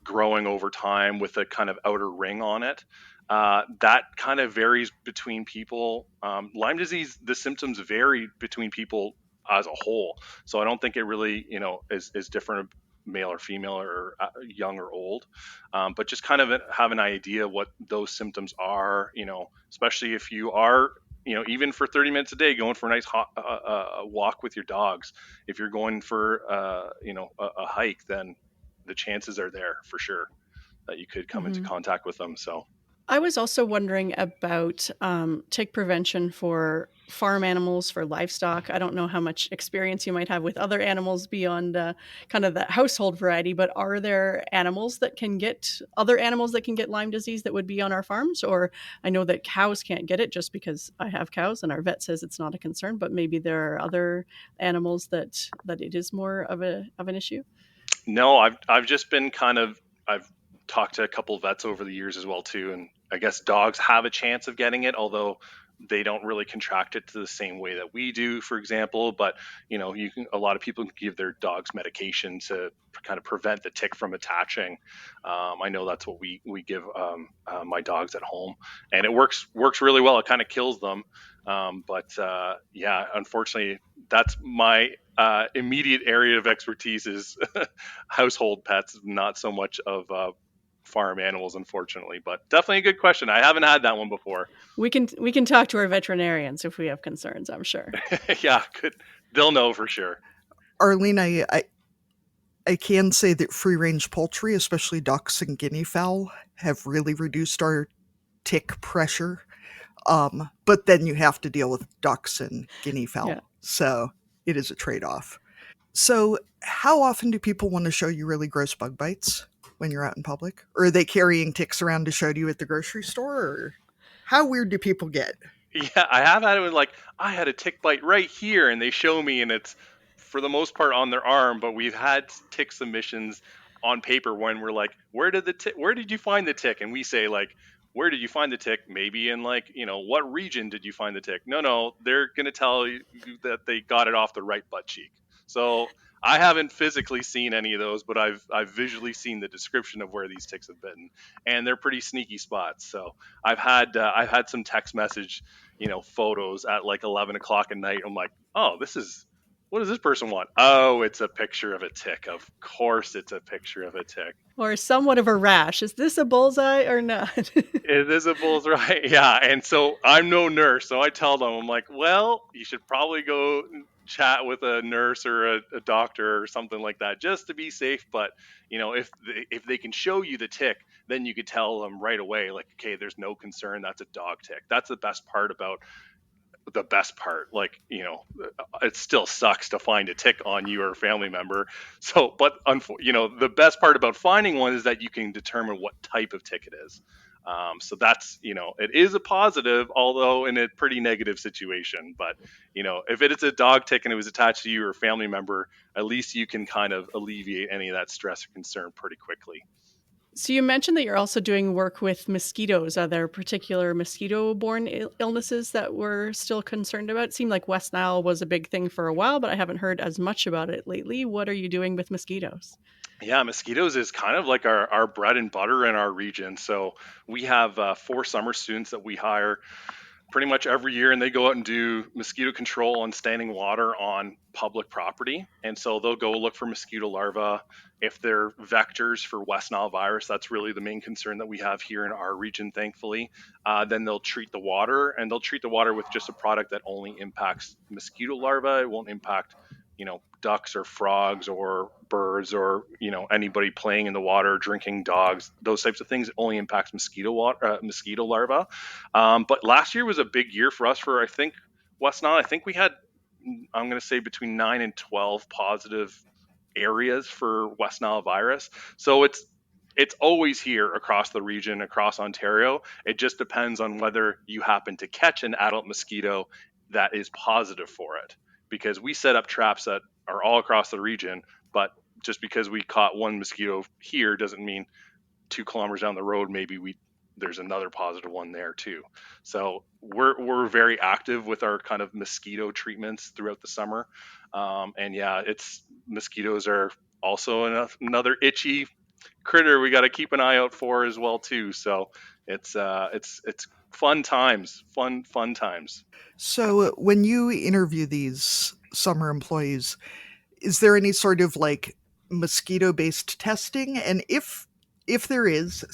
growing over time with a kind of outer ring on it. That kind of varies between people. Lyme disease, the symptoms vary between people as a whole. So I don't think it really, is different male or female, or young or old. But just kind of have an idea what those symptoms are, especially if you are, even for 30 minutes a day, going for a nice walk with your dogs. If you're going for, a hike, then the chances are there for sure that you could come into contact with them. So I was also wondering about tick prevention for farm animals, for livestock. I don't know how much experience you might have with other animals beyond kind of that household variety, but are there other animals that can get Lyme disease that would be on our farms? Or I know that cows can't get it just because I have cows and our vet says it's not a concern, but maybe there are other animals that it is more of an issue. No, I've just been I've talked to a couple of vets over the years as well too, and I guess dogs have a chance of getting it, although they don't really contract it to the same way that we do, for example. But a lot of people can give their dogs medication to kind of prevent the tick from attaching. I know that's what we give my dogs at home, and it works really well. It kind of kills them. Unfortunately, that's my immediate area of expertise is household pets, not so much of farm animals, unfortunately. But definitely a good question. I haven't had that one before. We can talk to our veterinarians if we have concerns, I'm sure. Yeah, good. They'll know for sure. Arlene, I can say that free-range poultry, especially ducks and guinea fowl, have really reduced our tick pressure. But then you have to deal with ducks and guinea fowl. Yeah. So it is a trade-off. So how often do people want to show you really gross bug bites when you're out in public? Or are they carrying ticks around to show you at the grocery store? Or how weird do people get? Yeah, I have had it with I had a tick bite right here, and they show me, and it's for the most part on their arm, but we've had tick submissions on paper when we're like, where did you find the tick? And we say where did you find the tick? Maybe in what region did you find the tick? No, they're going to tell you that they got it off the right butt cheek. So I haven't physically seen any of those, but I've visually seen the description of where these ticks have bitten, and they're pretty sneaky spots. So I've had some text message, photos at 11 o'clock at night. I'm like, oh, what does this person want? Oh, it's a picture of a tick. Of course it's a picture of a tick. Or somewhat of a rash. Is this a bullseye or not? It is a bullseye, yeah. And so I'm no nurse, so I tell them, I'm like, well, you should probably go chat with a nurse or a doctor or something like that, just to be safe. But if they can show you the tick, then you could tell them right away, like, okay, there's no concern, that's a dog tick. That's the best part about like, it still sucks to find a tick on you or a family member. So, but the best part about finding one is that you can determine what type of tick it is. So that's, it is a positive, although in a pretty negative situation. But, if it is a dog tick and it was attached to you or a family member, at least you can kind of alleviate any of that stress or concern pretty quickly. So you mentioned that you're also doing work with mosquitoes. Are there particular mosquito-borne illnesses that we're still concerned about? It seemed like West Nile was a big thing for a while, but I haven't heard as much about it lately. What are you doing with mosquitoes? Yeah, mosquitoes is kind of like our bread and butter in our region. So we have 4 summer students that we hire pretty much every year, and they go out and do mosquito control on standing water on public property. And so they'll go look for mosquito larvae. If they're vectors for West Nile virus, that's really the main concern that we have here in our region, thankfully. Then they'll treat the water, and they'll treat the water with just a product that only impacts mosquito larvae. It won't impact ducks or frogs or birds or anybody playing in the water, drinking, dogs, those types of things. It only impacts mosquito larvae. But last year was a big year for us for, I think, West Nile. I think we had, I'm going to say, between 9 and 12 positive areas for West Nile virus. So it's always here across the region, across Ontario. It just depends on whether you happen to catch an adult mosquito that is positive for it, because we set up traps that are all across the region. But just because we caught one mosquito here doesn't mean 2 kilometers down the road maybe there's another positive one there too. So we're very active with our kind of mosquito treatments throughout the summer. And yeah, mosquitoes are also another itchy critter we got to keep an eye out for as well too. So it's fun times. So when you interview these summer employees, is there any sort of like mosquito-based testing? And if there is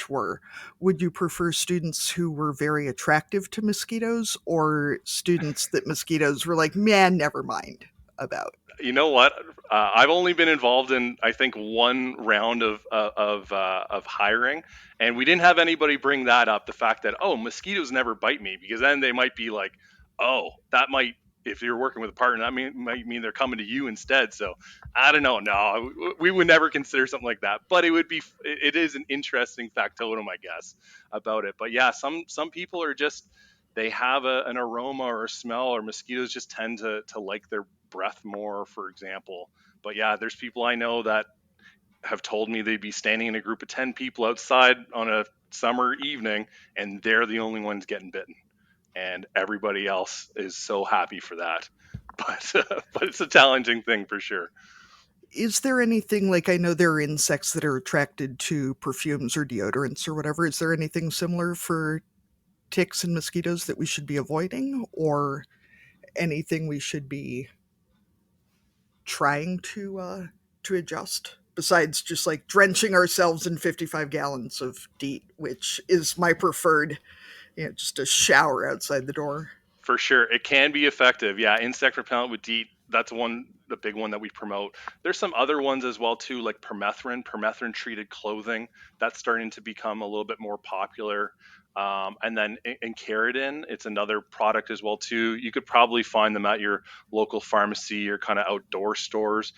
/ were, would you prefer students who were very attractive to mosquitoes, or students that mosquitoes were like, man, never mind about? You know what? I've only been involved in, I think, 1 round of hiring, and we didn't have anybody bring that up. The fact that, oh, mosquitoes never bite me, because then they might be like, oh, that might, if you're working with a partner, that might mean they're coming to you instead. So I don't know. No, we would never consider something like that. But it is an interesting factotum, I guess, about it. But yeah, some people are just, they have an aroma or a smell, or mosquitoes just tend to like their breath more, for example. But yeah, there's people I know that have told me they'd be standing in a group of 10 people outside on a summer evening, and they're the only ones getting bitten, and everybody else is so happy for that. But it's a challenging thing for sure. Is there anything, like, I know there are insects that are attracted to perfumes or deodorants or whatever. Is there anything similar for ticks and mosquitoes that we should be avoiding, or anything we should be trying to adjust, besides just like drenching ourselves in 55 gallons of DEET, which is my preferred, just a shower outside the door? For sure, it can be effective. Yeah, insect repellent with DEET, that's the big one that we promote. There's some other ones as well too, like permethrin treated clothing. That's starting to become a little bit more popular. And then in Keratin, it's another product as well too. You could probably find them at your local pharmacy or kind of outdoor stores.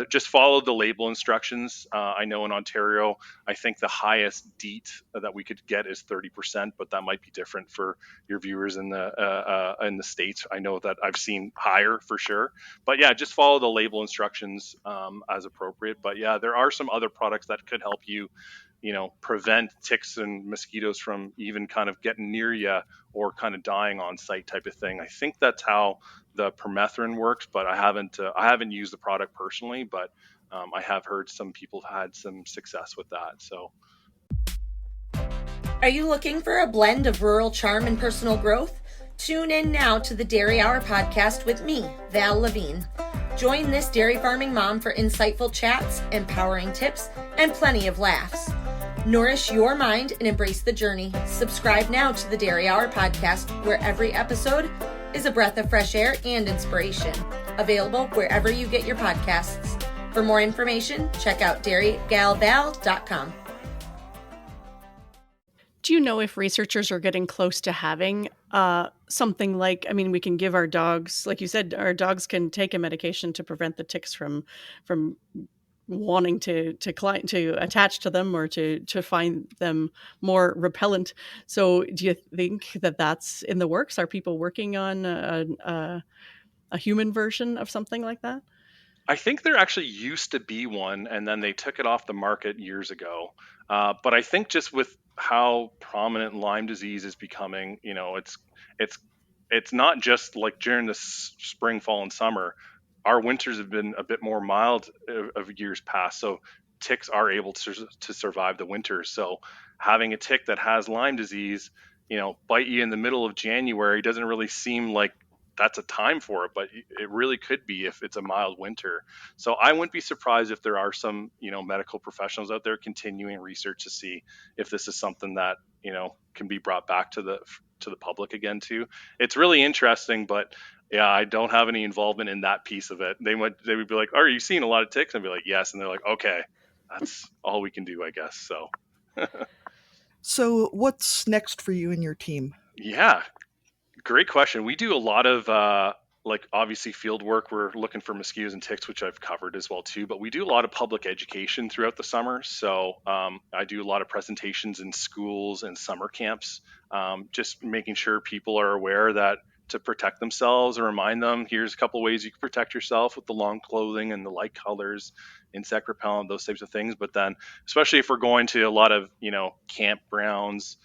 Just follow the label instructions. I know in Ontario, I think the highest DEET that we could get is 30%, but that might be different for your viewers in the States. I know that I've seen higher for sure. But yeah, just follow the label instructions as appropriate. But yeah, there are some other products that could help you prevent ticks and mosquitoes from even kind of getting near you or kind of dying on site type of thing. I think that's how the permethrin works, but I haven't used the product personally, but I have heard some people have had some success with that. So, are you looking for a blend of rural charm and personal growth? Tune in now to the Dairy Hour podcast with me, Val Levine. Join this dairy farming mom for insightful chats, empowering tips, and plenty of laughs. Nourish your mind and embrace the journey. Subscribe now to the Dairy Hour podcast, where every episode is a breath of fresh air and inspiration. Available wherever you get your podcasts. For more information, check out dairygalval.com. Do you know if researchers are getting close to having something like, I mean, we can give our dogs, like you said, our dogs can take a medication to prevent the ticks from wanting to attach to them or to find them more repellent. So do you think that that's in the works? Are people working on a human version of something like that? I think there actually used to be one, and then they took it off the market years ago. But I think just with how prominent Lyme disease is becoming, it's it's not just like during the spring, fall, and summer. Our winters have been a bit more mild of years past, so ticks are able to survive the winter. So having a tick that has Lyme disease, bite you in the middle of January doesn't really seem like that's a time for it, but it really could be if it's a mild winter. So I wouldn't be surprised if there are some, medical professionals out there continuing research to see if this is something that, can be brought back to the public again too. It's really interesting, but yeah, I don't have any involvement in that piece of it. They would be like, "Are you seeing a lot of ticks?" I'd be like, "Yes," and they're like, "Okay, that's all we can do, I guess." So, So, what's next for you and your team? yeah, great question. We do a lot of like obviously field work. We're looking for mosquitoes and ticks, which I've covered as well too. But we do a lot of public education throughout the summer. So I do a lot of presentations in schools and summer camps, just making sure people are aware that to protect themselves and remind them, here's a couple ways you can protect yourself with the long clothing and the light colors, insect repellent, those types of things. But then, especially if we're going to a lot of campgrounds,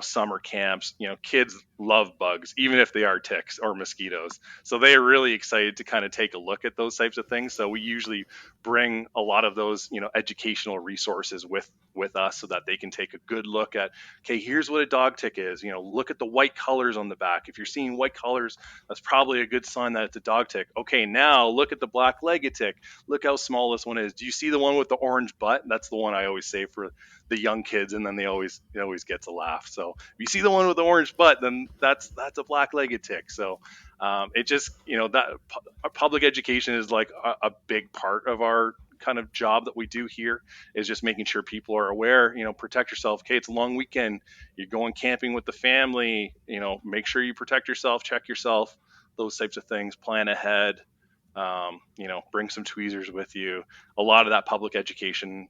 summer camps, kids love bugs, even if they are ticks or mosquitoes. So they are really excited to kind of take a look at those types of things. So we usually bring a lot of those, educational resources with us so that they can take a good look at, okay, here's what a dog tick is. Look at the white colors on the back. If you're seeing white colors, that's probably a good sign that it's a dog tick. Okay, now look at the black-legged tick. Look how small this one is. Do you see the one with the orange butt? That's the one I always say for the young kids, and then it always gets a laugh. So if you see the one with the orange butt, then that's a black-legged tick. So it just that public education is like a big part of our kind of job that we do here, is just making sure people are aware. Protect yourself. Okay, it's a long weekend. You're going camping with the family. Make sure you protect yourself. Check yourself. Those types of things. Plan ahead. Bring some tweezers with you. A lot of that public education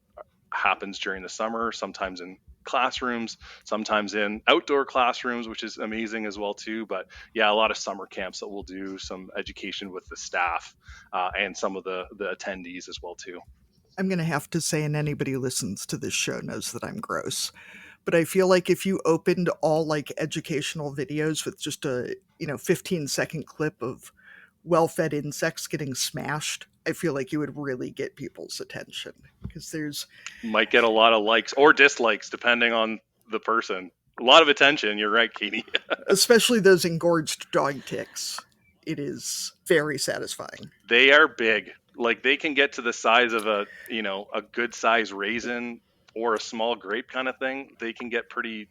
happens during the summer, sometimes in classrooms, sometimes in outdoor classrooms, which is amazing as well too. But yeah, a lot of summer camps that will do some education with the staff and some of the attendees as well too. I'm going to have to say, and anybody who listens to this show knows that I'm gross, but I feel like if you opened all like educational videos with just a 15-second clip of well-fed insects getting smashed, I feel like you would really get people's attention, because might get a lot of likes or dislikes depending on the person. A lot of attention. You're right, Katie. Especially those engorged dog ticks. It is very satisfying. They are big. Like they can get to the size of a good size raisin or a small grape kind of thing. They can get pretty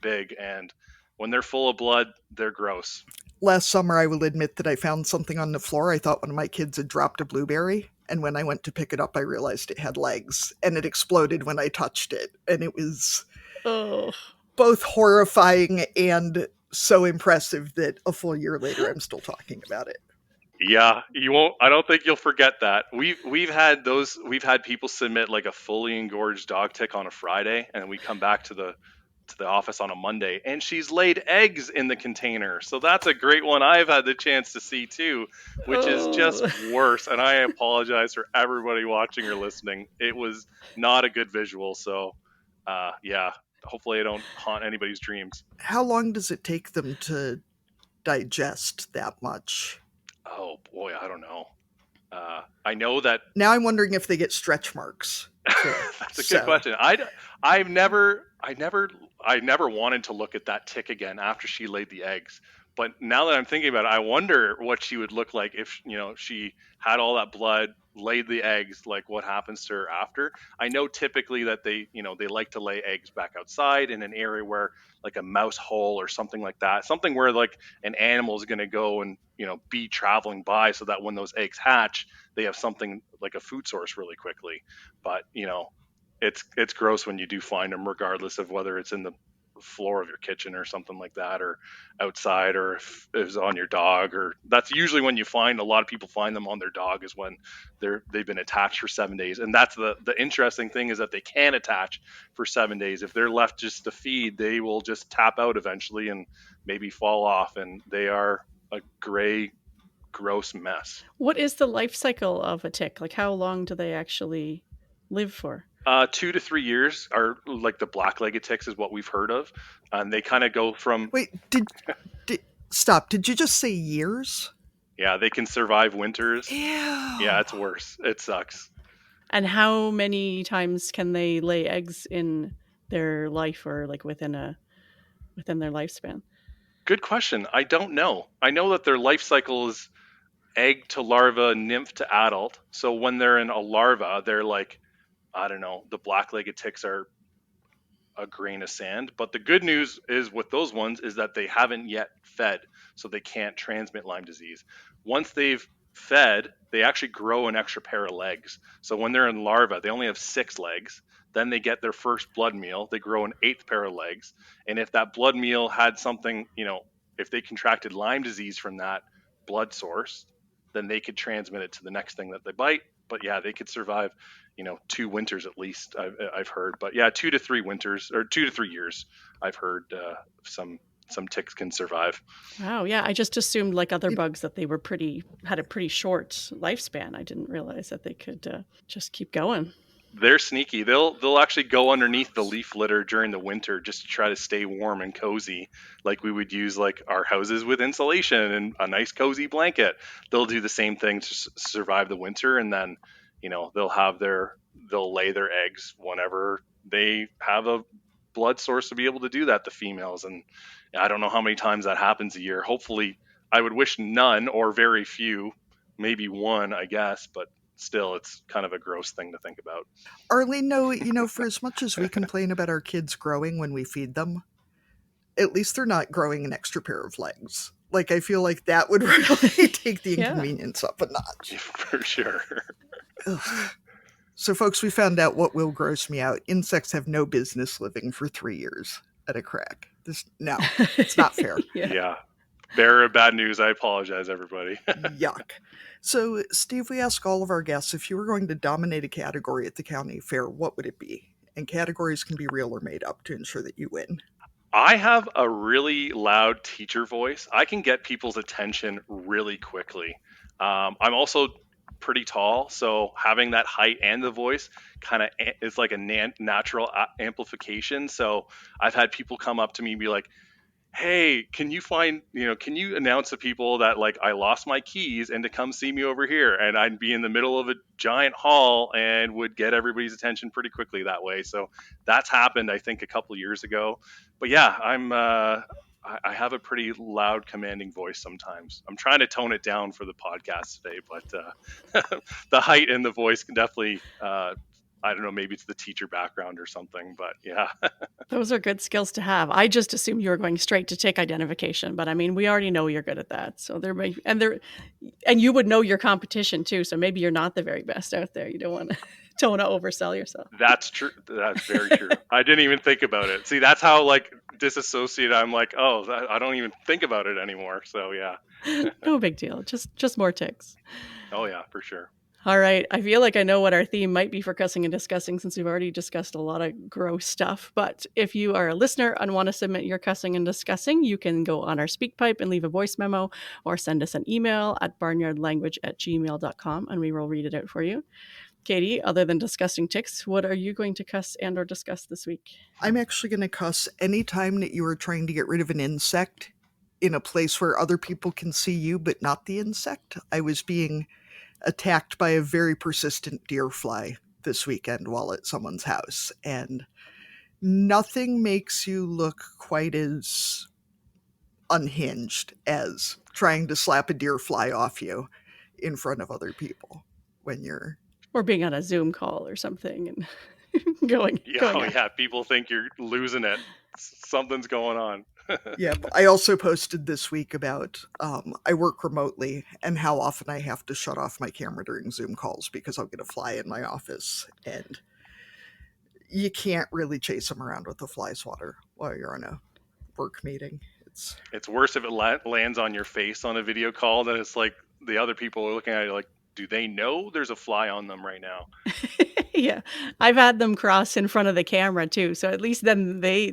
big, and when they're full of blood, they're gross. Last summer, I will admit that I found something on the floor. I thought one of my kids had dropped a blueberry, and when I went to pick it up, I realized it had legs, and it exploded when I touched it. And it was both horrifying and so impressive that a full year later, I'm still talking about it. Yeah, you won't. I don't think you'll forget that. We've had people submit like a fully engorged dog tick on a Friday, and we come back to the office on a Monday, and she's laid eggs in the container. So that's a great one I've had the chance to see too, which is just worse. And I apologize for everybody watching or listening. It was not a good visual. So yeah, hopefully I don't haunt anybody's dreams. How long does it take them to digest that much? Oh boy, I don't know. I know that now I'm wondering if they get stretch marks. That's a good question. I never wanted to look at that tick again after she laid the eggs. But now that I'm thinking about it, I wonder what she would look like if she had all that blood laid the eggs, like what happens to her after. I know typically that they like to lay eggs back outside in an area where like a mouse hole or something like that, something where like an animal is going to go and be traveling by, so that when those eggs hatch, they have something like a food source really quickly. But it's gross when you do find them, regardless of whether it's in the floor of your kitchen or something like that, or outside, or if it was on your dog. Or that's usually when you find, a lot of people find them on their dog, is when they've been attached for 7 days. And that's the interesting thing, is that they can attach for 7 days. If they're left just to feed, they will just tap out eventually and maybe fall off, and they are a gray, gross mess. What is the life cycle of a tick? Like, how long do they actually live for? 2 to 3 years are like the black-legged ticks is what we've heard of, and they kind of go from. Wait, stop? Did you just say years? Yeah, they can survive winters. Ew. Yeah, it's worse. It sucks. And how many times can they lay eggs in their life, or like within their lifespan? Good question. I don't know. I know that their life cycle is egg to larva, nymph to adult. So when they're in a larva, they're like, I don't know, the black-legged ticks are a grain of sand. But the good news is with those ones is that they haven't yet fed, so they can't transmit Lyme disease. Once they've fed, they actually grow an extra pair of legs. So when they're in larva, they only have 6 legs. Then they get their first blood meal. They grow an 8th pair of legs. And if that blood meal had something, if they contracted Lyme disease from that blood source, then they could transmit it to the next thing that they bite. But yeah, they could survive, 2 winters at least, I've heard. But yeah, 2 to 3 winters, or 2 to 3 years, I've heard some ticks can survive. Wow, yeah, I just assumed, like other bugs, that they had a pretty short lifespan. I didn't realize that they could just keep going. They're sneaky. They'll actually go underneath the leaf litter during the winter just to try to stay warm and cozy. Like we would use like our houses with insulation and a nice cozy blanket. They'll do the same thing to survive the winter, and then they'll lay their eggs whenever they have a blood source to be able to do that, the females. And I don't know how many times that happens a year. Hopefully, I would wish none or very few, maybe one, I guess, but still, it's kind of a gross thing to think about. Arlene, no, for as much as we complain about our kids growing when we feed them, at least they're not growing an extra pair of legs. Like, I feel like that would really take the inconvenience up a notch. For sure. Ugh. So, folks, we found out what will gross me out. Insects have no business living for 3 years at a crack. No, it's not fair. Yeah. Bearer of bad news. I apologize, everybody. Yuck. So, Steve, we ask all of our guests, if you were going to dominate a category at the county fair, what would it be? And categories can be real or made up to ensure that you win. I have a really loud teacher voice. I can get people's attention really quickly. I'm also pretty tall, so having that height and the voice kind of is like a natural amplification. So I've had people come up to me and be like, hey, can you announce to people that like I lost my keys and to come see me over here? And I'd be in the middle of a giant hall and would get everybody's attention pretty quickly that way. So that's happened, I think, a couple of years ago. But yeah, I have a pretty loud, commanding voice sometimes. I'm trying to tone it down for the podcast today, but the height and the voice can definitely, I don't know, maybe it's the teacher background or something, but yeah. Those are good skills to have. I just assumed you were going straight to tick identification, but I mean, we already know you're good at that. So and you would know your competition too. So maybe you're not the very best out there. You don't want to oversell yourself. That's true. That's very true. I didn't even think about it. See, that's how like disassociated I'm like, oh, I don't even think about it anymore. So yeah. No big deal. Just more ticks. Oh yeah, for sure. All right. I feel like I know what our theme might be for cussing and discussing, since we've already discussed a lot of gross stuff. But if you are a listener and want to submit your cussing and discussing, you can go on our SpeakPipe and leave a voice memo, or send us an email at barnyardlanguage@gmail.com, and we will read it out for you. Katie, other than discussing ticks, what are you going to cuss and or discuss this week? I'm actually going to cuss anytime that you are trying to get rid of an insect in a place where other people can see you but not the insect. I was being attacked by a very persistent deer fly this weekend while at someone's house, and nothing makes you look quite as unhinged as trying to slap a deer fly off you in front of other people. when you're or being on a Zoom call or something and going Oh out. yeah, people think you're losing it. Something's going on. Yeah, I also posted this week about I work remotely and how often I have to shut off my camera during Zoom calls because I'll get a fly in my office, and you can't really chase them around with a fly swatter while you're on a work meeting. It's worse if it lands on your face on a video call. Then it's like the other people are looking at you like, do they know there's a fly on them right now? Yeah, I've had them cross in front of the camera too, so at least then they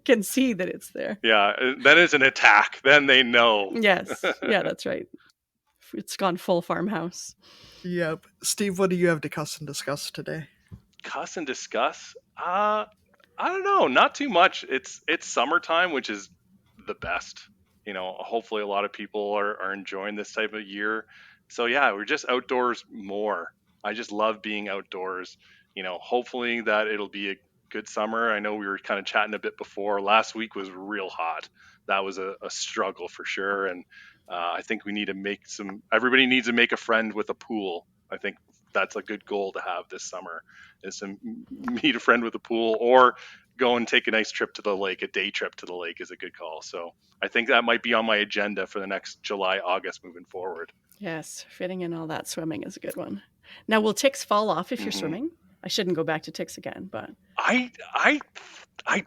can see that it's there. Yeah, then it's an attack. Then they know. Yes, yeah, that's right. It's gone full farmhouse. Yep. Steve, what do you have to cuss and discuss today? Cuss and discuss? I don't know. Not too much. It's summertime, which is the best. Hopefully a lot of people are enjoying this type of year. So yeah, we're just outdoors more. I just love being outdoors. Hopefully that it'll be a good summer. I know we were kind of chatting a bit before. Last week was real hot. That was a struggle for sure. And I think we need to everybody needs to make a friend with a pool. I think that's a good goal to have this summer, is to meet a friend with a pool or go and take a nice trip to the lake. A day trip to the lake is a good call. So I think that might be on my agenda for the next July, August moving forward. Yes, fitting in all that swimming is a good one. Now, will ticks fall off if you're swimming? I shouldn't go back to ticks again, but I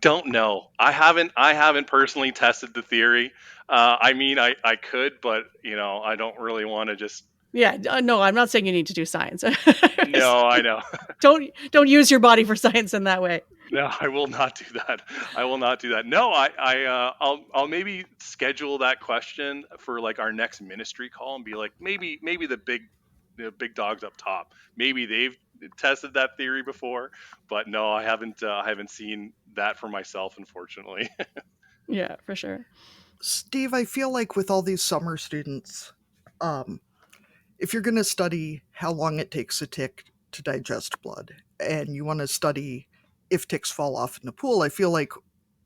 don't know. I haven't personally tested the theory. I mean, I could, but I don't really want to just. Yeah, no, I'm not saying you need to do science. No, I know. Don't use your body for science in that way. No, I will not do that. I will not do that. No, I'll maybe schedule that question for like our next ministry call and be like, maybe the big dogs up top, maybe they've tested that theory before, but no, I haven't seen that for myself, unfortunately. Yeah, for sure. Steve, I feel like with all these summer students, if you're going to study how long it takes a tick to digest blood, and you want to study if ticks fall off in the pool, I feel like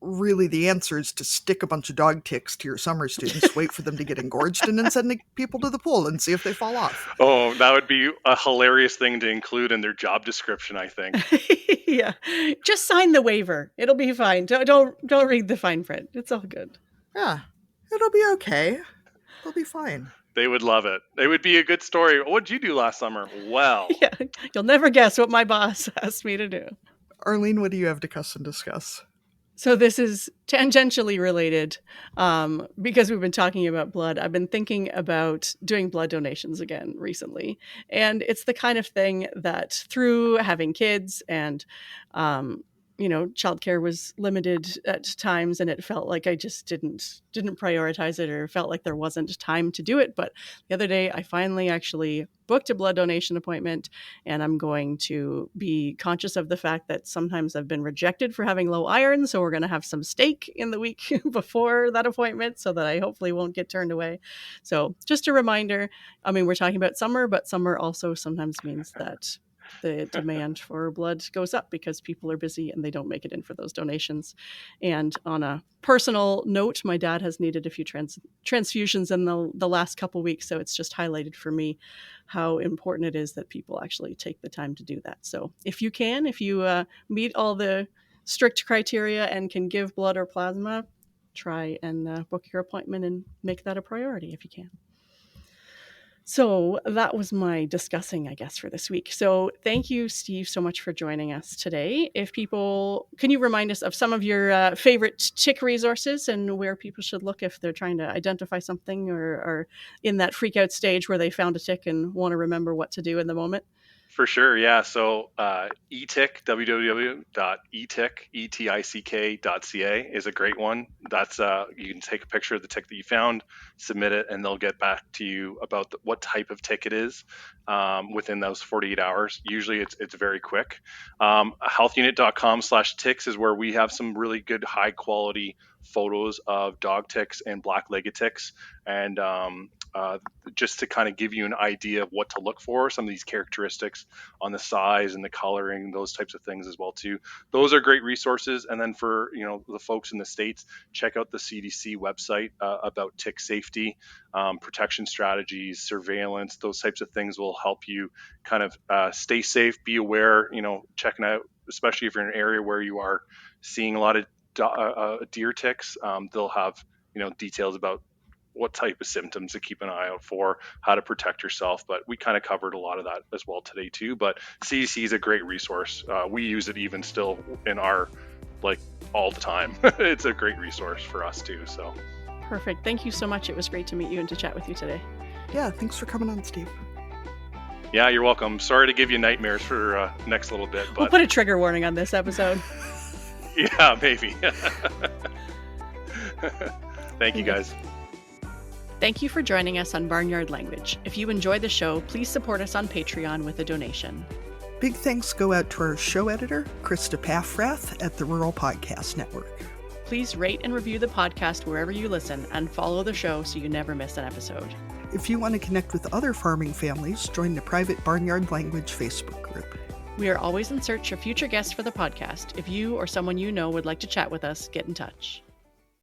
really the answer is to stick a bunch of dog ticks to your summer students, wait for them to get engorged, and then send people to the pool and see if they fall off. Oh, that would be a hilarious thing to include in their job description, I think. Yeah, just sign the waiver. It'll be fine. Don't read the fine print. It's all good. Yeah, it'll be okay. It'll be fine. They would love it. It would be a good story. What did you do last summer? Well, yeah, you'll never guess what my boss asked me to do. Arlene, what do you have to cuss and discuss? So this is tangentially related because we've been talking about blood. I've been thinking about doing blood donations again recently. And it's the kind of thing that through having kids and, childcare was limited at times, and it felt like I just didn't prioritize it, or felt like there wasn't time to do it. But the other day, I finally actually booked a blood donation appointment, and I'm going to be conscious of the fact that sometimes I've been rejected for having low iron. So we're going to have some steak in the week before that appointment so that I hopefully won't get turned away. So just a reminder, I mean, we're talking about summer, but summer also sometimes means that the demand for blood goes up because people are busy and they don't make it in for those donations. And on a personal note, my dad has needed a few transfusions in the last couple weeks. So it's just highlighted for me how important it is that people actually take the time to do that. So if you meet all the strict criteria and can give blood or plasma, try and book your appointment and make that a priority if you can. So that was my discussing, I guess, for this week. So thank you, Steve, so much for joining us today. Can you remind us of some of your favorite tick resources and where people should look if they're trying to identify something or in that freak out stage where they found a tick and want to remember what to do in the moment? For sure, yeah. So eTick, www.etic.ca is a great one. That's you can take a picture of the tick that you found, submit it, and they'll get back to you about what type of tick it is within those 48 hours. Usually it's very quick. Healthunit.com/ticks is where we have some really good high quality photos of dog ticks and black-legged ticks, and just to kind of give you an idea of what to look for, some of these characteristics on the size and the coloring, those types of things as well too. Those are great resources. And then for the folks in the States, check out the CDC website about tick safety, protection strategies, surveillance. Those types of things will help you kind of stay safe, be aware, checking out, especially if you're in an area where you are seeing a lot of deer ticks. They'll have details about what type of symptoms to keep an eye out for, how to protect yourself. But we kind of covered a lot of that as well today too. But CDC is a great resource. We use it even still in our, all the time. It's a great resource for us too. So Perfect. Thank you so much. It was great to meet you and to chat with you today. Yeah, thanks for coming on, Steve. Yeah, you're welcome. Sorry to give you nightmares for next little bit. But We'll put a trigger warning on this episode. Yeah, maybe. Thank you, guys. Thank you for joining us on Barnyard Language. If you enjoy the show, please support us on Patreon with a donation. Big thanks go out to our show editor, Krista Paffrath at the Rural Podcast Network. Please rate and review the podcast wherever you listen and follow the show so you never miss an episode. If you want to connect with other farming families, join the private Barnyard Language Facebook group. We are always in search of future guests for the podcast. If you or someone you know would like to chat with us, get in touch.